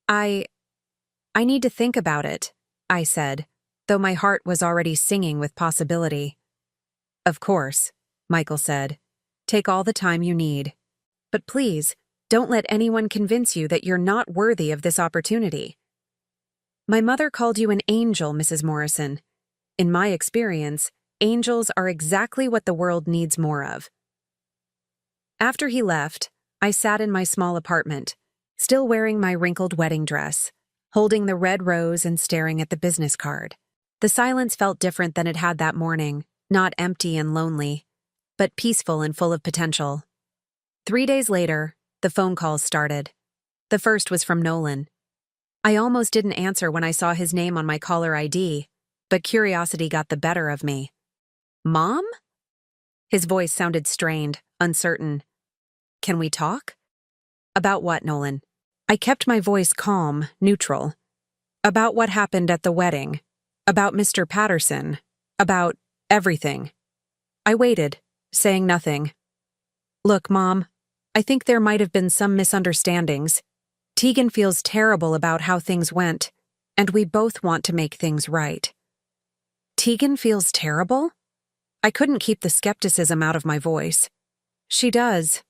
I need to think about it, I said, though my heart was already singing with possibility. Of course, Michael said. Take all the time you need. But please, don't let anyone convince you that you're not worthy of this opportunity. My mother called you an angel, Mrs. Morrison. In my experience, angels are exactly what the world needs more of. After he left, I sat in my small apartment, still wearing my wrinkled wedding dress, holding the red rose and staring at the business card. The silence felt different than it had that morning, not empty and lonely, but peaceful and full of potential. 3 days later, the phone calls started. The first was from Nolan. I almost didn't answer when I saw his name on my caller ID, but curiosity got the better of me. Mom? His voice sounded strained, uncertain. Can we talk? About what, Nolan? I kept my voice calm, neutral. About what happened at the wedding. About Mr. Patterson. About everything. I waited, saying nothing. Look, Mom, I think there might have been some misunderstandings. Tegan feels terrible about how things went, and we both want to make things right. Tegan feels terrible? I couldn't keep the skepticism out of my voice. She does.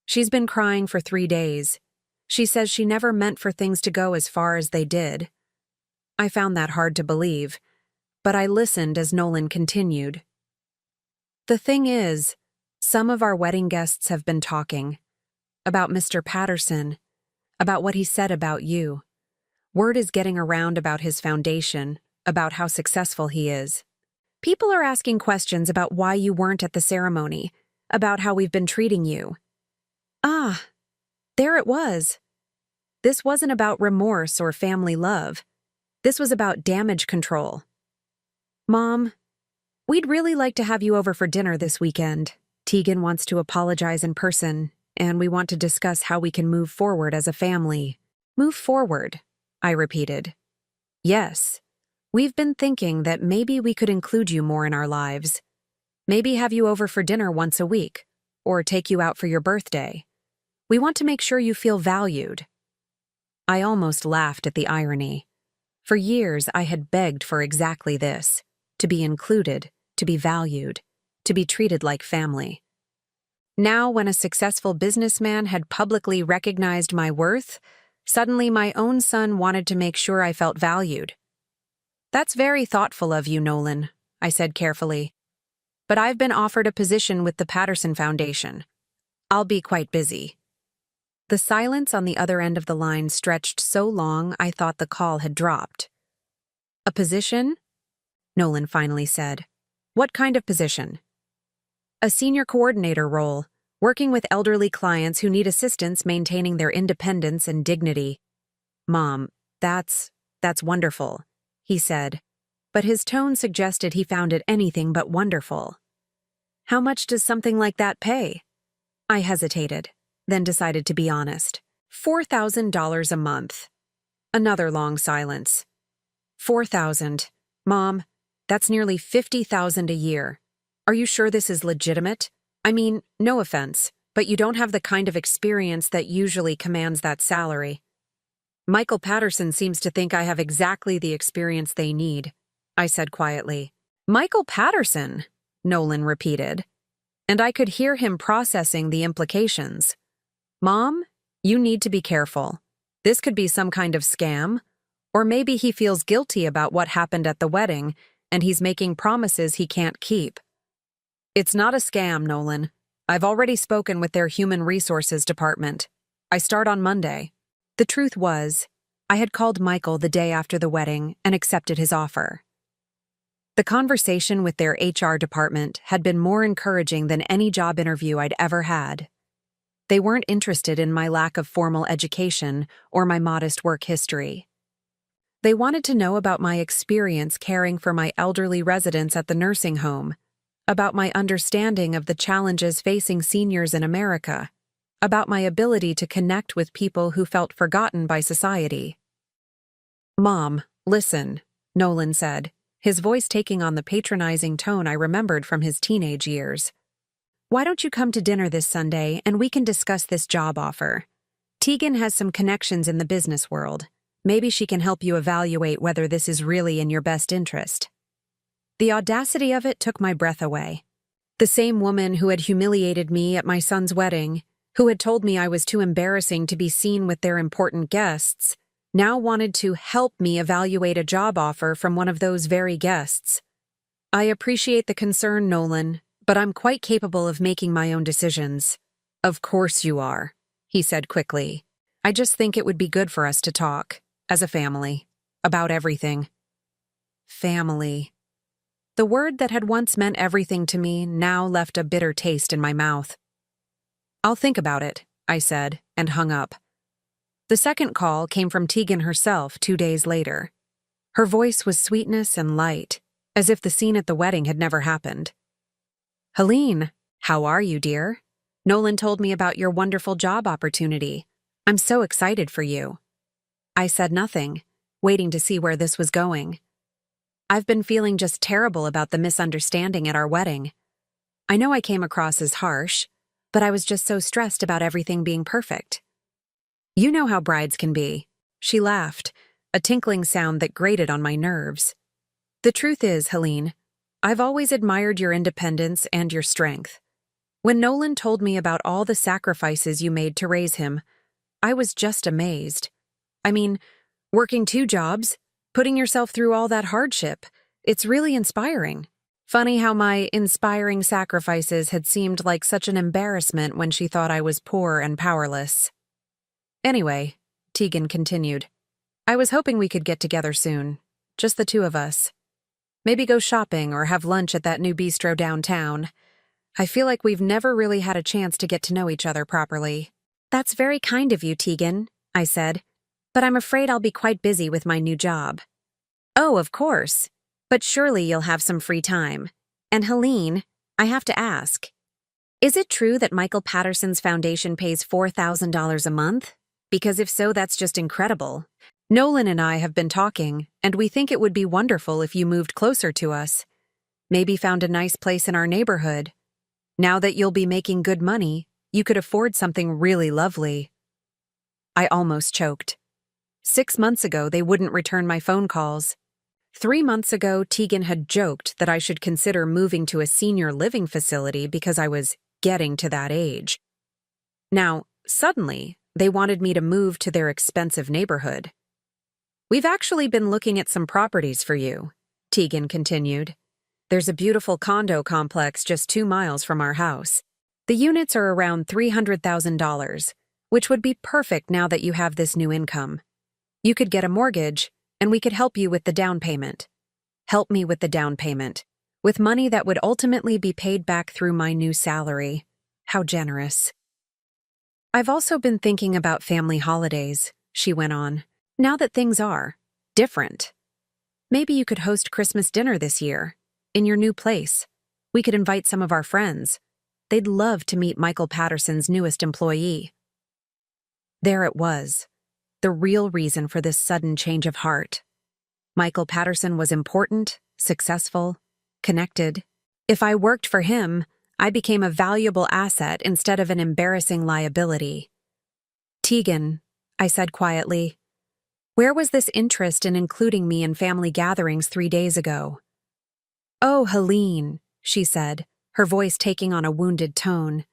She's been crying for 3 days. She says she never meant for things to go as far as they did. I found that hard to believe, but I listened as Nolan continued. The thing is, some of our wedding guests have been talking. About Mr. Patterson. About what he said about you. Word is getting around about his foundation, about how successful he is. People are asking questions about why you weren't at the ceremony, about how we've been treating you. Ah, there it was. This wasn't about remorse or family love. This was about damage control. Mom, we'd really like to have you over for dinner this weekend. Tegan wants to apologize in person, and we want to discuss how we can move forward as a family. Move forward, I repeated. Yes. We've been thinking that maybe we could include you more in our lives. Maybe have you over for dinner once a week, or take you out for your birthday. We want to make sure you feel valued. I almost laughed at the irony. For years, I had begged for exactly this, to be included, to be valued, to be treated like family. Now, when a successful businessman had publicly recognized my worth, suddenly my own son wanted to make sure I felt valued. That's very thoughtful of you, Nolan, I said carefully. But I've been offered a position with the Patterson Foundation. I'll be quite busy. The silence on the other end of the line stretched so long I thought the call had dropped. A position? Nolan finally said. What kind of position? A senior coordinator role, working with elderly clients who need assistance maintaining their independence and dignity. Mom, that's wonderful, he said, but his tone suggested he found it anything but wonderful. How much does something like that pay? I hesitated, then decided to be honest. $4,000 a month. Another long silence. $4,000. Mom, that's nearly $50,000 a year. Are you sure this is legitimate? I mean, no offense, but you don't have the kind of experience that usually commands that salary. Michael Patterson seems to think I have exactly the experience they need, I said quietly. Michael Patterson, Nolan repeated, and I could hear him processing the implications. Mom, you need to be careful. This could be some kind of scam, or maybe he feels guilty about what happened at the wedding and he's making promises he can't keep. It's not a scam, Nolan. I've already spoken with their human resources department. I start on Monday. The truth was, I had called Michael the day after the wedding and accepted his offer. The conversation with their HR department had been more encouraging than any job interview I'd ever had. They weren't interested in my lack of formal education or my modest work history. They wanted to know about my experience caring for my elderly residents at the nursing home, about my understanding of the challenges facing seniors in America, about my ability to connect with people who felt forgotten by society. Mom, listen, Nolan said, his voice taking on the patronizing tone I remembered from his teenage years. Why don't you come to dinner this Sunday and we can discuss this job offer? Tegan has some connections in the business world. Maybe she can help you evaluate whether this is really in your best interest. The audacity of it took my breath away. The same woman who had humiliated me at my son's wedding, who had told me I was too embarrassing to be seen with their important guests, now wanted to help me evaluate a job offer from one of those very guests. I appreciate the concern, Nolan, but I'm quite capable of making my own decisions. Of course you are, he said quickly. I just think it would be good for us to talk. as a family, about everything. Family. The word that had once meant everything to me now left a bitter taste in my mouth. "I'll think about it," I said, and hung up. The second call came from Tegan herself 2 days later. Her voice was sweetness and light, as if the scene at the wedding had never happened. "Helene, how are you, dear? Nolan told me about your wonderful job opportunity. I'm so excited for you." I said nothing, waiting to see where this was going. I've been feeling just terrible about the misunderstanding at our wedding. I know I came across as harsh, but I was just so stressed about everything being perfect. "You know how brides can be." She laughed, a tinkling sound that grated on my nerves. "The truth is, Helene, I've always admired your independence and your strength. When Nolan told me about all the sacrifices you made to raise him, I was just amazed. I mean, working 2 jobs, putting yourself through all that hardship, it's really inspiring." Funny how my inspiring sacrifices had seemed like such an embarrassment when she thought I was poor and powerless. "Anyway," Tegan continued, "I was hoping we could get together soon, just the 2 of us. Maybe go shopping or have lunch at that new bistro downtown. I feel like we've never really had a chance to get to know each other properly." "That's very kind of you, Tegan," I said, "but I'm afraid I'll be quite busy with my new job." "Oh, of course. But surely you'll have some free time. And Helene, I have to ask, is it true that Michael Patterson's foundation pays $4,000 a month? Because if so, that's just incredible. Nolan and I have been talking, and we think it would be wonderful if you moved closer to us. Maybe found a nice place in our neighborhood. Now that you'll be making good money, you could afford something really lovely." I almost choked. 6 months ago, they wouldn't return my phone calls. 3 months ago, Tegan had joked that I should consider moving to a senior living facility because I was getting to that age. Now, suddenly, they wanted me to move to their expensive neighborhood. "We've actually been looking at some properties for you," Tegan continued. "There's a beautiful condo complex just 2 miles from our house. The units are around $300,000, which would be perfect now that you have this new income. You could get a mortgage, and we could help you with the down payment. Help me with the down payment, with money that would ultimately be paid back through my new salary. How generous." "I've also been thinking about family holidays," she went on, "now that things are different. Maybe you could host Christmas dinner this year, in your new place. We could invite some of our friends. They'd love to meet Michael Patterson's newest employee." There it was. The real reason for this sudden change of heart. Michael Patterson was important, successful, connected. If I worked for him, I became a valuable asset instead of an embarrassing liability. "Tegan," I said quietly, "where was this interest in including me in family gatherings 3 days ago?" "Oh, Helene," she said, her voice taking on a wounded tone.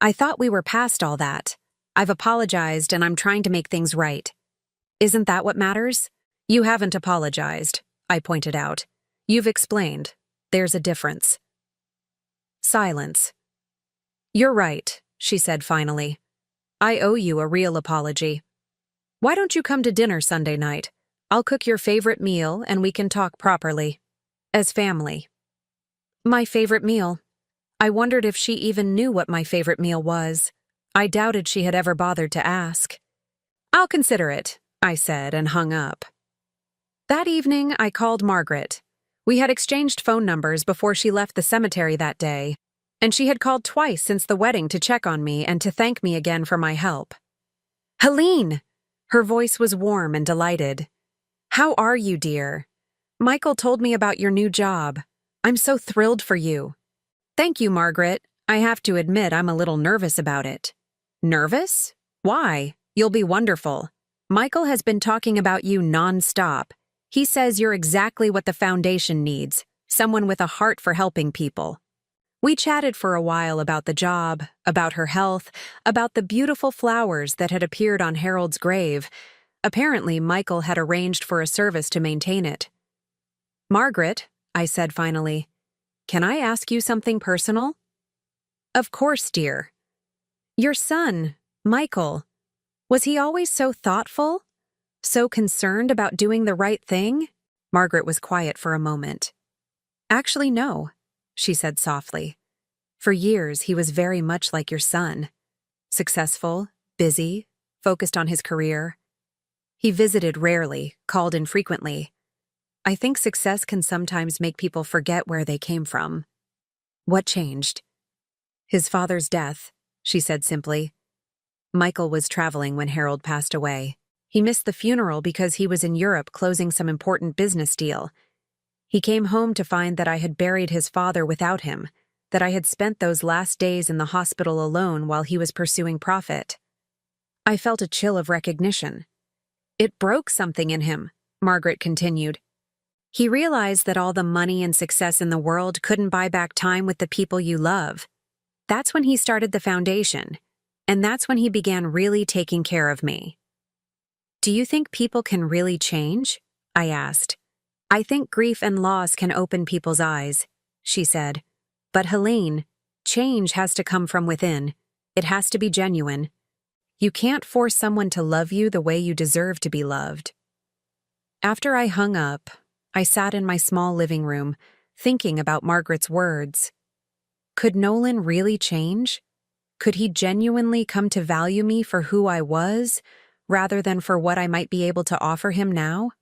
"I thought we were past all that. I've apologized and I'm trying to make things right. Isn't that what matters?" "You haven't apologized," I pointed out. "You've explained. There's a difference." Silence. "You're right," she said finally. "I owe you a real apology. Why don't you come to dinner Sunday night? I'll cook your favorite meal and we can talk properly. As family." My favorite meal. I wondered if she even knew what my favorite meal was. I doubted she had ever bothered to ask. "I'll consider it," I said and hung up. That evening, I called Margaret. We had exchanged phone numbers before she left the cemetery that day, and she had called twice since the wedding to check on me and to thank me again for my help. "Helene!" Her voice was warm and delighted. "How are you, dear? Michael told me about your new job. I'm so thrilled for you." "Thank you, Margaret. I have to admit I'm a little nervous about it." "Nervous? Why? You'll be wonderful. Michael has been talking about you non-stop. He says you're exactly what the foundation needs, someone with a heart for helping people." We chatted for a while about the job, about her health, about the beautiful flowers that had appeared on Harold's grave. Apparently, Michael had arranged for a service to maintain it. "Margaret," I said finally, "can I ask you something personal?" "Of course, dear." "Your son, Michael, was he always so thoughtful? So concerned about doing the right thing? Margaret was quiet for a moment. Actually, no, she said softly. For years, he was very much like your son. Successful, busy, focused on his career. He visited rarely, called infrequently. I think success can sometimes make people forget where they came from. What changed? His father's death, she said simply. Michael was traveling when Harold passed away. He missed the funeral because he was in Europe closing some important business deal. He came home to find that I had buried his father without him, that I had spent those last days in the hospital alone while he was pursuing profit. I felt a chill of recognition. It broke something in him, Margaret continued. He realized that all the money and success in the world couldn't buy back time with the people you love. That's when he started the foundation, and that's when he began really taking care of me. Do you think people can really change? I asked. I think grief and loss can open people's eyes, she said. But Helene, change has to come from within. It has to be genuine. You can't force someone to love you the way you deserve to be loved. After I hung up, I sat in my small living room, thinking about Margaret's words. Could Nolan really change? Could he genuinely come to value me for who I was, rather than for what I might be able to offer him now?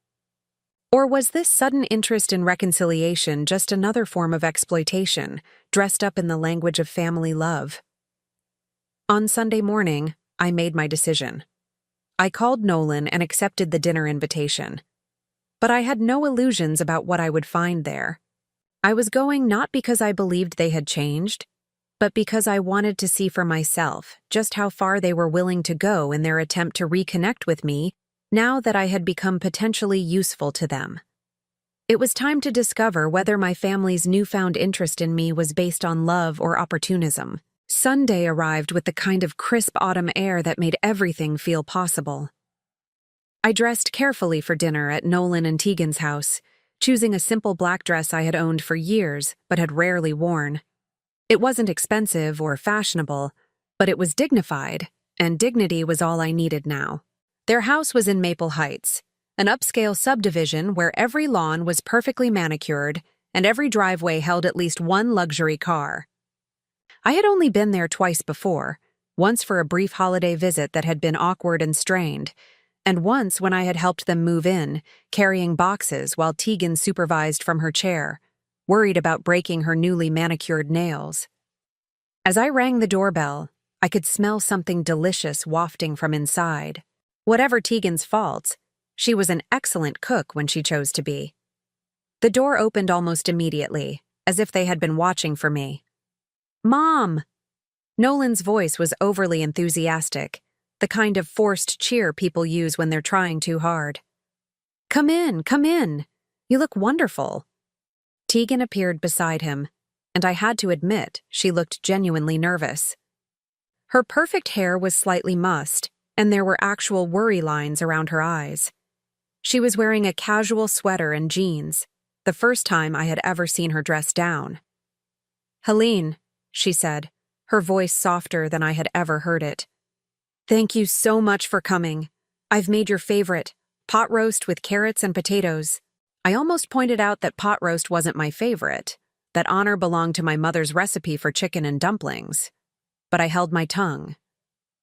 Or was this sudden interest in reconciliation just another form of exploitation, dressed up in the language of family love? On Sunday morning, I made my decision. I called Nolan and accepted the dinner invitation. But I had no illusions about what I would find there. I was going not because I believed they had changed, but because I wanted to see for myself just how far they were willing to go in their attempt to reconnect with me now that I had become potentially useful to them. It was time to discover whether my family's newfound interest in me was based on love or opportunism. Sunday arrived with the kind of crisp autumn air that made everything feel possible. I dressed carefully for dinner at Nolan and Tegan's house, choosing a simple black dress I had owned for years but had rarely worn. It wasn't expensive or fashionable, but it was dignified, and dignity was all I needed now. Their house was in Maple Heights, an upscale subdivision where every lawn was perfectly manicured and every driveway held at least one luxury car. I had only been there twice before, once for a brief holiday visit that had been awkward and strained, and once when I had helped them move in, carrying boxes while Tegan supervised from her chair, worried about breaking her newly manicured nails. As I rang the doorbell, I could smell something delicious wafting from inside. Whatever Tegan's faults, she was an excellent cook when she chose to be. The door opened almost immediately, as if they had been watching for me. "Mom!" Nolan's voice was overly enthusiastic, the kind of forced cheer people use when they're trying too hard. Come in, come in. You look wonderful." Tegan appeared beside him, and I had to admit she looked genuinely nervous. Her perfect hair was slightly mussed, and there were actual worry lines around her eyes. She was wearing a casual sweater and jeans, the first time I had ever seen her dressed down. "Helene," she said, her voice softer than I had ever heard it. "Thank you so much for coming. I've made your favorite, pot roast with carrots and potatoes." I almost pointed out that pot roast wasn't my favorite, that honor belonged to my mother's recipe for chicken and dumplings. But I held my tongue.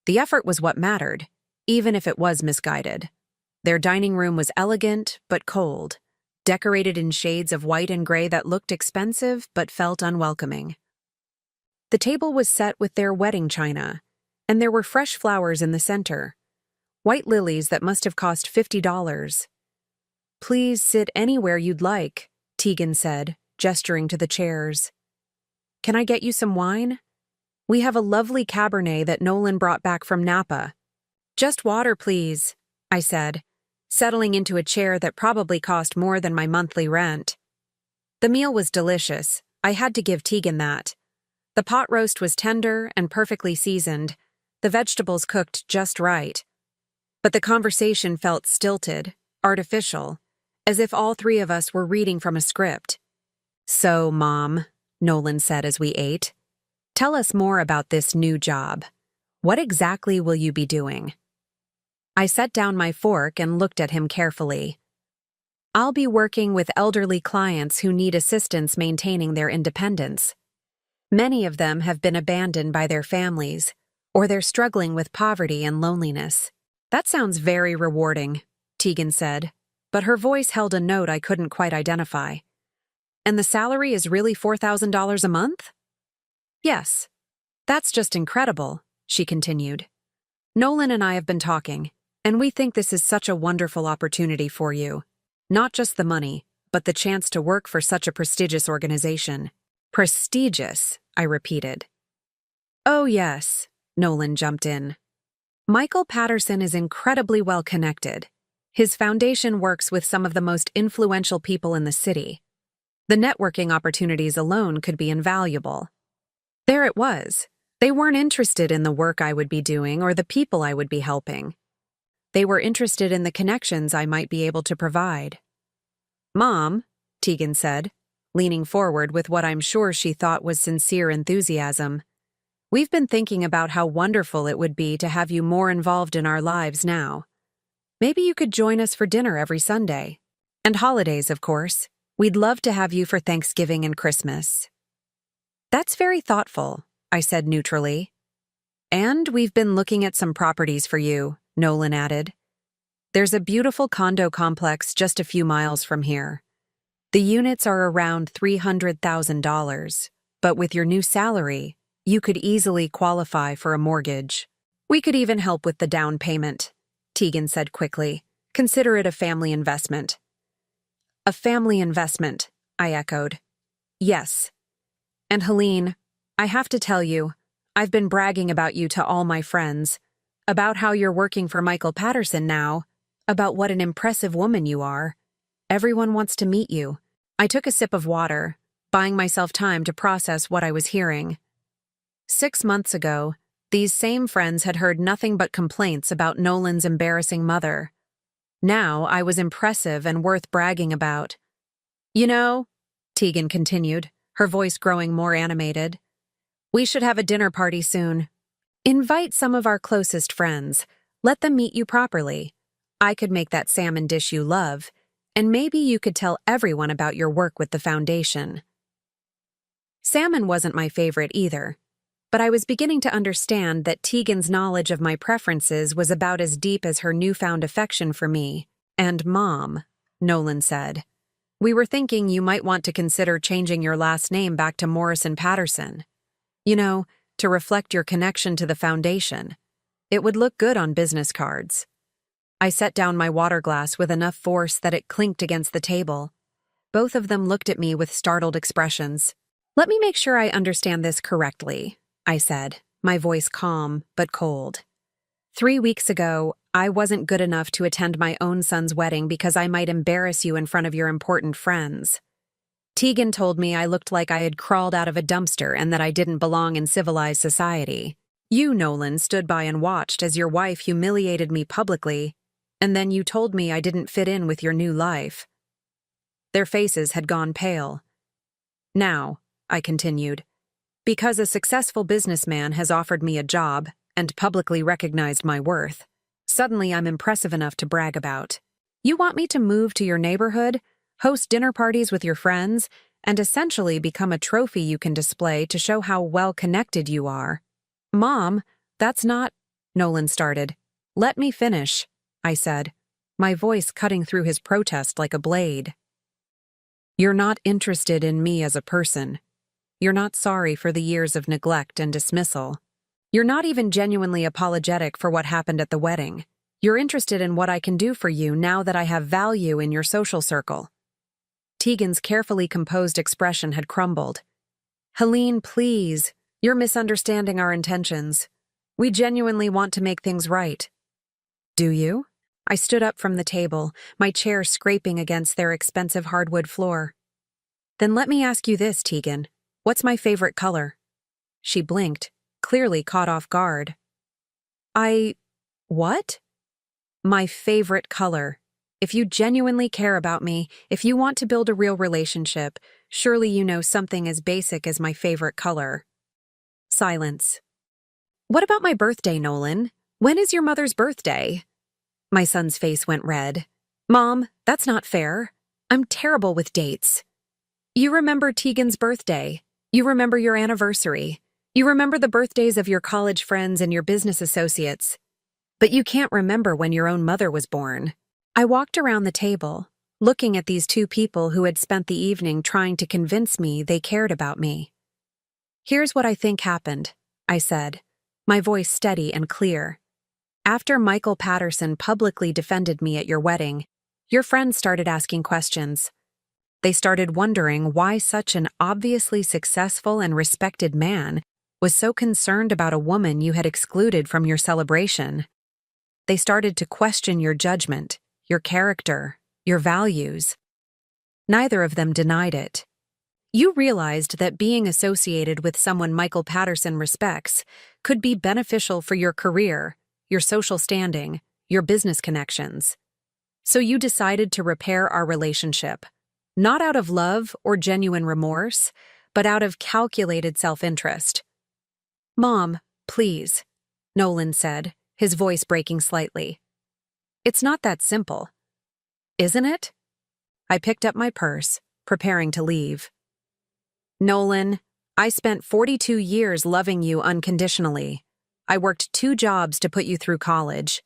The effort was what mattered, even if it was misguided. Their dining room was elegant but cold, decorated in shades of white and gray that looked expensive but felt unwelcoming. The table was set with their wedding china, and there were fresh flowers in the center, white lilies that must have cost $50. "Please sit anywhere you'd like," Tegan said, gesturing to the chairs. "Can I get you some wine? We have a lovely Cabernet that Nolan brought back from Napa." "Just water, please," I said, settling into a chair that probably cost more than my monthly rent. The meal was delicious. I had to give Tegan that. The pot roast was tender and perfectly seasoned, the vegetables cooked just right. But the conversation felt stilted, artificial, as if all three of us were reading from a script. "So, Mom," Nolan said as we ate, "tell us more about this new job. What exactly will you be doing?" I set down my fork and looked at him carefully. I'll be working with elderly clients who need assistance maintaining their independence. Many of them have been abandoned by their families, or they're struggling with poverty and loneliness. That sounds very rewarding, Tegan said, but her voice held a note I couldn't quite identify. And the salary is really $4,000 a month? Yes. That's just incredible, she continued. Nolan and I have been talking, and we think this is such a wonderful opportunity for you. Not just the money, but the chance to work for such a prestigious organization. Prestigious, I repeated. Oh yes, Nolan jumped in. Michael Patterson is incredibly well connected. His foundation works with some of the most influential people in the city. The networking opportunities alone could be invaluable. There it was. They weren't interested in the work I would be doing or the people I would be helping. They were interested in the connections I might be able to provide. Mom, Tegan said, leaning forward with what I'm sure she thought was sincere enthusiasm. We've been thinking about how wonderful it would be to have you more involved in our lives now. Maybe you could join us for dinner every Sunday. And holidays, of course. We'd love to have you for Thanksgiving and Christmas. That's very thoughtful, I said neutrally. And we've been looking at some properties for you, Nolan added. There's a beautiful condo complex just a few miles from here. The units are around $300,000, but with your new salary, you could easily qualify for a mortgage. We could even help with the down payment, Tegan said quickly. Consider it a family investment. A family investment, I echoed. Yes. And Helene, I have to tell you, I've been bragging about you to all my friends, about how you're working for Michael Patterson now, about what an impressive woman you are. Everyone wants to meet you. I took a sip of water, buying myself time to process what I was hearing. 6 months ago, these same friends had heard nothing but complaints about Nolan's embarrassing mother. Now I was impressive and worth bragging about. You know, Tegan continued, her voice growing more animated, we should have a dinner party soon. Invite some of our closest friends. Let them meet you properly. I could make that salmon dish you love, and maybe you could tell everyone about your work with the foundation. Salmon wasn't my favorite either, but I was beginning to understand that Tegan's knowledge of my preferences was about as deep as her newfound affection for me. And Mom, Nolan said, we were thinking you might want to consider changing your last name back to Morrison Patterson. You know, to reflect your connection to the foundation. It would look good on business cards. I set down my water glass with enough force that it clinked against the table. Both of them looked at me with startled expressions. Let me make sure I understand this correctly, I said, my voice calm but cold. 3 weeks ago, I wasn't good enough to attend my own son's wedding because I might embarrass you in front of your important friends. Tegan told me I looked like I had crawled out of a dumpster and that I didn't belong in civilized society. You, Nolan, stood by and watched as your wife humiliated me publicly, and then you told me I didn't fit in with your new life. Their faces had gone pale. Now, I continued, because a successful businessman has offered me a job and publicly recognized my worth, suddenly I'm impressive enough to brag about. You want me to move to your neighborhood, host dinner parties with your friends, and essentially become a trophy you can display to show how well-connected you are. Mom, that's not... Nolan started. Let me finish, I said, my voice cutting through his protest like a blade. You're not interested in me as a person. You're not sorry for the years of neglect and dismissal. You're not even genuinely apologetic for what happened at the wedding. You're interested in what I can do for you now that I have value in your social circle. Tegan's carefully composed expression had crumbled. Helene, please, you're misunderstanding our intentions. We genuinely want to make things right. Do you? I stood up from the table, my chair scraping against their expensive hardwood floor. Then let me ask you this, Tegan. What's my favorite color? She blinked, clearly caught off guard. What? My favorite color. If you genuinely care about me, if you want to build a real relationship, surely you know something as basic as my favorite color. Silence. What about my birthday, Nolan? When is your mother's birthday? My son's face went red. Mom, that's not fair. I'm terrible with dates. You remember Tegan's birthday. You remember your anniversary. You remember the birthdays of your college friends and your business associates. But you can't remember when your own mother was born. I walked around the table, looking at these two people who had spent the evening trying to convince me they cared about me. Here's what I think happened, I said, my voice steady and clear. After Michael Patterson publicly defended me at your wedding, your friends started asking questions. They started wondering why such an obviously successful and respected man was so concerned about a woman you had excluded from your celebration. They started to question your judgment, your character, your values. Neither of them denied it. You realized that being associated with someone Michael Patterson respects could be beneficial for your career, your social standing, your business connections. So you decided to repair our relationship, not out of love or genuine remorse, but out of calculated self-interest. Mom, please, Nolan said, his voice breaking slightly. It's not that simple. Isn't it? I picked up my purse, preparing to leave. Nolan, I spent 42 years loving you unconditionally. I worked 2 jobs to put you through college.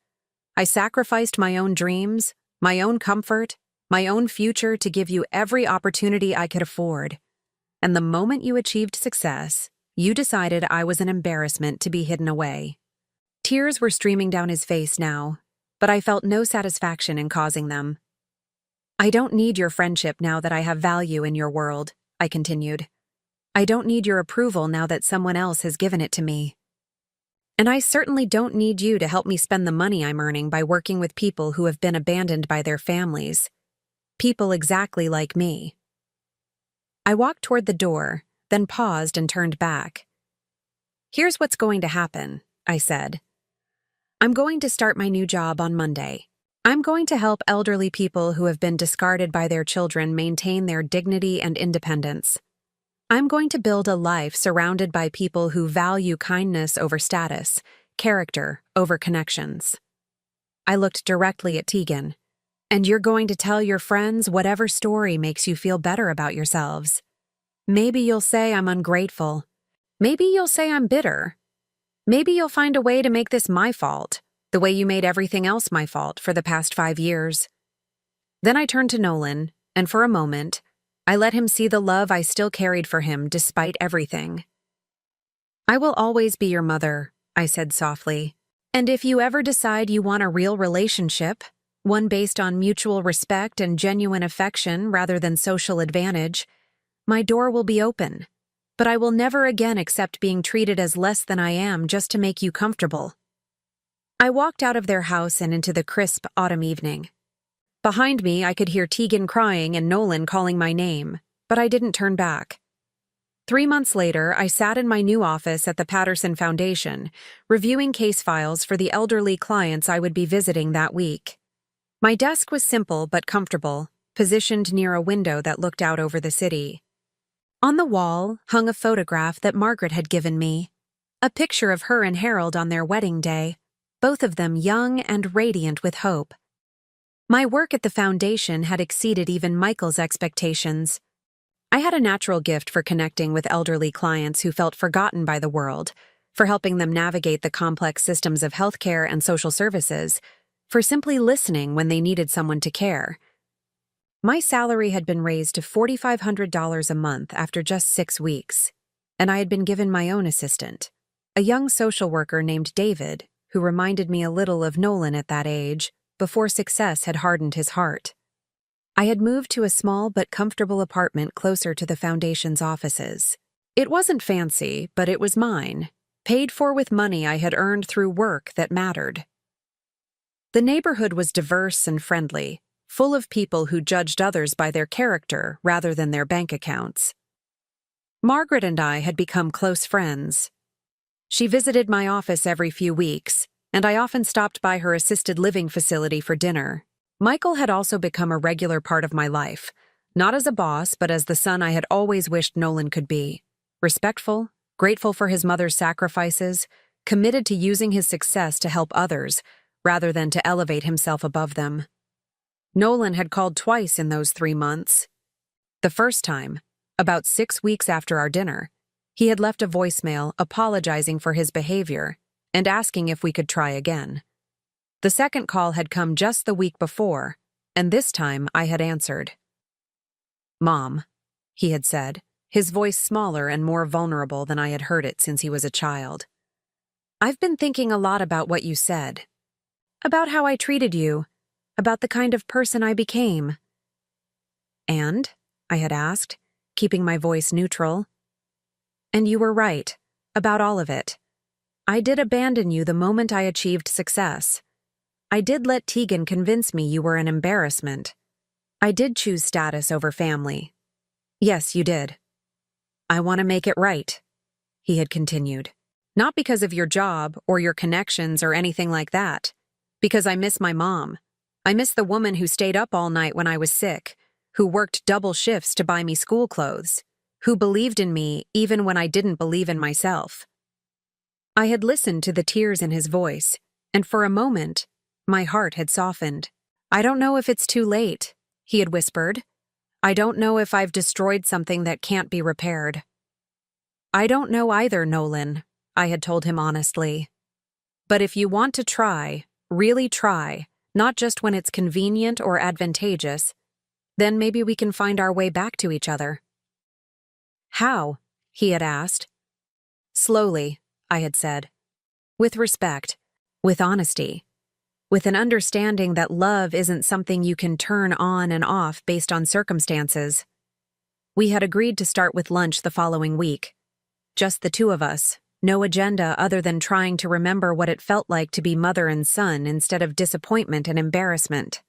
I sacrificed my own dreams, my own comfort, my own future to give you every opportunity I could afford. And the moment you achieved success, you decided I was an embarrassment to be hidden away. Tears were streaming down his face now, but I felt no satisfaction in causing them. I don't need your friendship now that I have value in your world, I continued. I don't need your approval now that someone else has given it to me. And I certainly don't need you to help me spend the money I'm earning by working with people who have been abandoned by their families. People exactly like me. I walked toward the door, then paused and turned back. Here's what's going to happen, I said. I'm going to start my new job on Monday. I'm going to help elderly people who have been discarded by their children maintain their dignity and independence. I'm going to build a life surrounded by people who value kindness over status, character over connections. I looked directly at Tegan. And you're going to tell your friends whatever story makes you feel better about yourselves. Maybe you'll say I'm ungrateful. Maybe you'll say I'm bitter. Maybe you'll find a way to make this my fault, the way you made everything else my fault for the past 5 years. Then I turned to Nolan, and for a moment, I let him see the love I still carried for him despite everything. I will always be your mother, I said softly. And if you ever decide you want a real relationship, one based on mutual respect and genuine affection rather than social advantage, my door will be open. But I will never again accept being treated as less than I am just to make you comfortable. I walked out of their house and into the crisp autumn evening. Behind me, I could hear Tegan crying and Nolan calling my name, but I didn't turn back. 3 months later, I sat in my new office at the Patterson Foundation, reviewing case files for the elderly clients I would be visiting that week. My desk was simple but comfortable, positioned near a window that looked out over the city. On the wall hung a photograph that Margaret had given me, a picture of her and Harold on their wedding day, both of them young and radiant with hope. My work at the foundation had exceeded even Michael's expectations. I had a natural gift for connecting with elderly clients who felt forgotten by the world, for helping them navigate the complex systems of healthcare and social services, for simply listening when they needed someone to care. My salary had been raised to $4,500 a month after just 6 weeks, and I had been given my own assistant, a young social worker named David, who reminded me a little of Nolan at that age, before success had hardened his heart. I had moved to a small but comfortable apartment closer to the foundation's offices. It wasn't fancy, but it was mine, paid for with money I had earned through work that mattered. The neighborhood was diverse and friendly, full of people who judged others by their character rather than their bank accounts. Margaret and I had become close friends. She visited my office every few weeks, and I often stopped by her assisted living facility for dinner. Michael had also become a regular part of my life, not as a boss, but as the son I had always wished Nolan could be. Respectful, grateful for his mother's sacrifices, committed to using his success to help others, rather than to elevate himself above them. Nolan had called twice in those 3 months. The first time, about 6 weeks after our dinner, he had left a voicemail apologizing for his behavior and asking if we could try again. The second call had come just the week before, and this time I had answered. "Mom," he had said, his voice smaller and more vulnerable than I had heard it since he was a child. "I've been thinking a lot about what you said. About how I treated you, about the kind of person I became." "And?" I had asked, keeping my voice neutral. "And you were right, about all of it. I did abandon you the moment I achieved success. I did let Tegan convince me you were an embarrassment. I did choose status over family. Yes, you did. I want to make it right," he had continued. "Not because of your job or your connections or anything like that. Because I miss my mom. I miss the woman who stayed up all night when I was sick, who worked double shifts to buy me school clothes, who believed in me even when I didn't believe in myself." I had listened to the tears in his voice, and for a moment, my heart had softened. "I don't know if it's too late," he had whispered. "I don't know if I've destroyed something that can't be repaired." "I don't know either, Nolan," I had told him honestly. "But if you want to try, really try, not just when it's convenient or advantageous, then maybe we can find our way back to each other." "How?" he had asked. "Slowly," I had said. "With respect, with honesty, with an understanding that love isn't something you can turn on and off based on circumstances." We had agreed to start with lunch the following week. Just the two of us, no agenda other than trying to remember what it felt like to be mother and son instead of disappointment and embarrassment.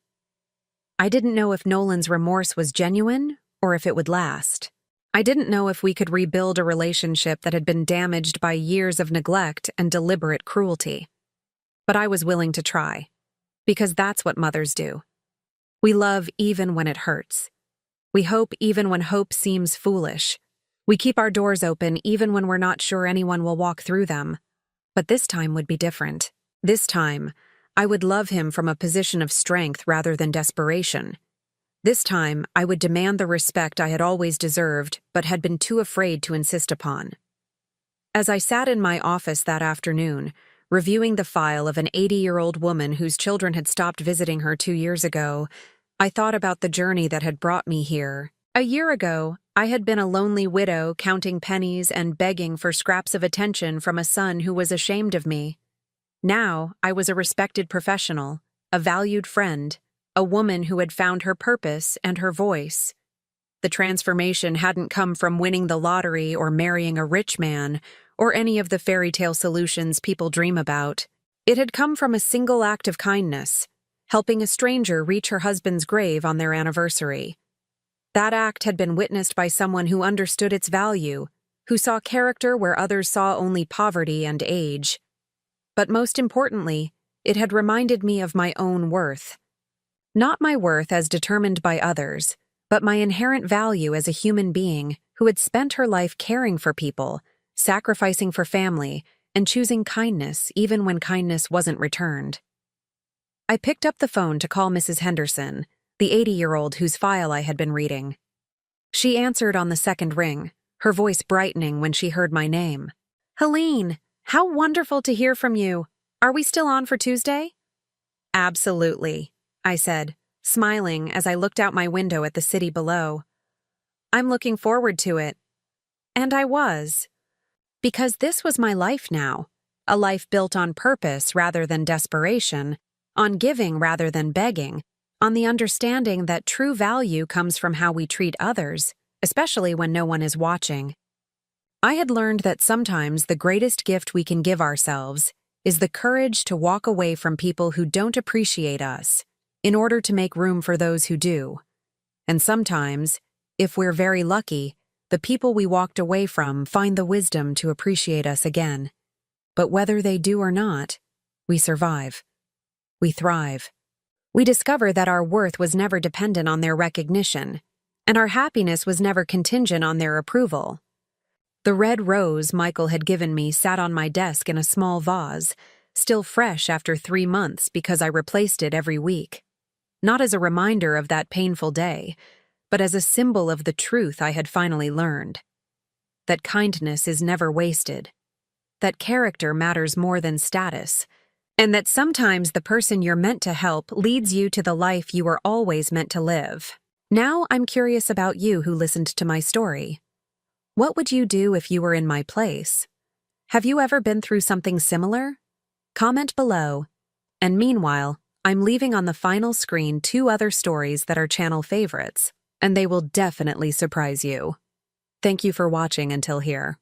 I didn't know if Nolan's remorse was genuine or if it would last. I didn't know if we could rebuild a relationship that had been damaged by years of neglect and deliberate cruelty. But I was willing to try, because that's what mothers do. We love even when it hurts. We hope even when hope seems foolish. We keep our doors open even when we're not sure anyone will walk through them. But this time would be different. This time, I would love him from a position of strength rather than desperation. This time, I would demand the respect I had always deserved but had been too afraid to insist upon. As I sat in my office that afternoon, reviewing the file of an 80-year-old woman whose children had stopped visiting her 2 years ago, I thought about the journey that had brought me here. A year ago, I had been a lonely widow counting pennies and begging for scraps of attention from a son who was ashamed of me. Now, I was a respected professional, a valued friend, a woman who had found her purpose and her voice. The transformation hadn't come from winning the lottery or marrying a rich man, or any of the fairy tale solutions people dream about. It had come from a single act of kindness, helping a stranger reach her husband's grave on their anniversary. That act had been witnessed by someone who understood its value, who saw character where others saw only poverty and age. But most importantly, it had reminded me of my own worth. Not my worth as determined by others, but my inherent value as a human being who had spent her life caring for people, sacrificing for family, and choosing kindness even when kindness wasn't returned. I picked up the phone to call Mrs. Henderson, the 80-year-old whose file I had been reading. She answered on the second ring, her voice brightening when she heard my name. "Helene, how wonderful to hear from you. Are we still on for Tuesday?" "Absolutely," I said, smiling as I looked out my window at the city below. "I'm looking forward to it." And I was. Because this was my life now, a life built on purpose rather than desperation, on giving rather than begging, on the understanding that true value comes from how we treat others, especially when no one is watching. I had learned that sometimes the greatest gift we can give ourselves is the courage to walk away from people who don't appreciate us, in order to make room for those who do. And sometimes, if we're very lucky, the people we walked away from find the wisdom to appreciate us again. But whether they do or not, we survive. We thrive. We discover that our worth was never dependent on their recognition, and our happiness was never contingent on their approval. The red rose Michael had given me sat on my desk in a small vase, still fresh after 3 months because I replaced it every week. Not as a reminder of that painful day, but as a symbol of the truth I had finally learned. That kindness is never wasted. That character matters more than status. And that sometimes the person you're meant to help leads you to the life you were always meant to live. Now I'm curious about you who listened to my story. What would you do if you were in my place? Have you ever been through something similar? Comment below. And meanwhile, I'm leaving on the final screen 2 other stories that are channel favorites, and they will definitely surprise you. Thank you for watching until here.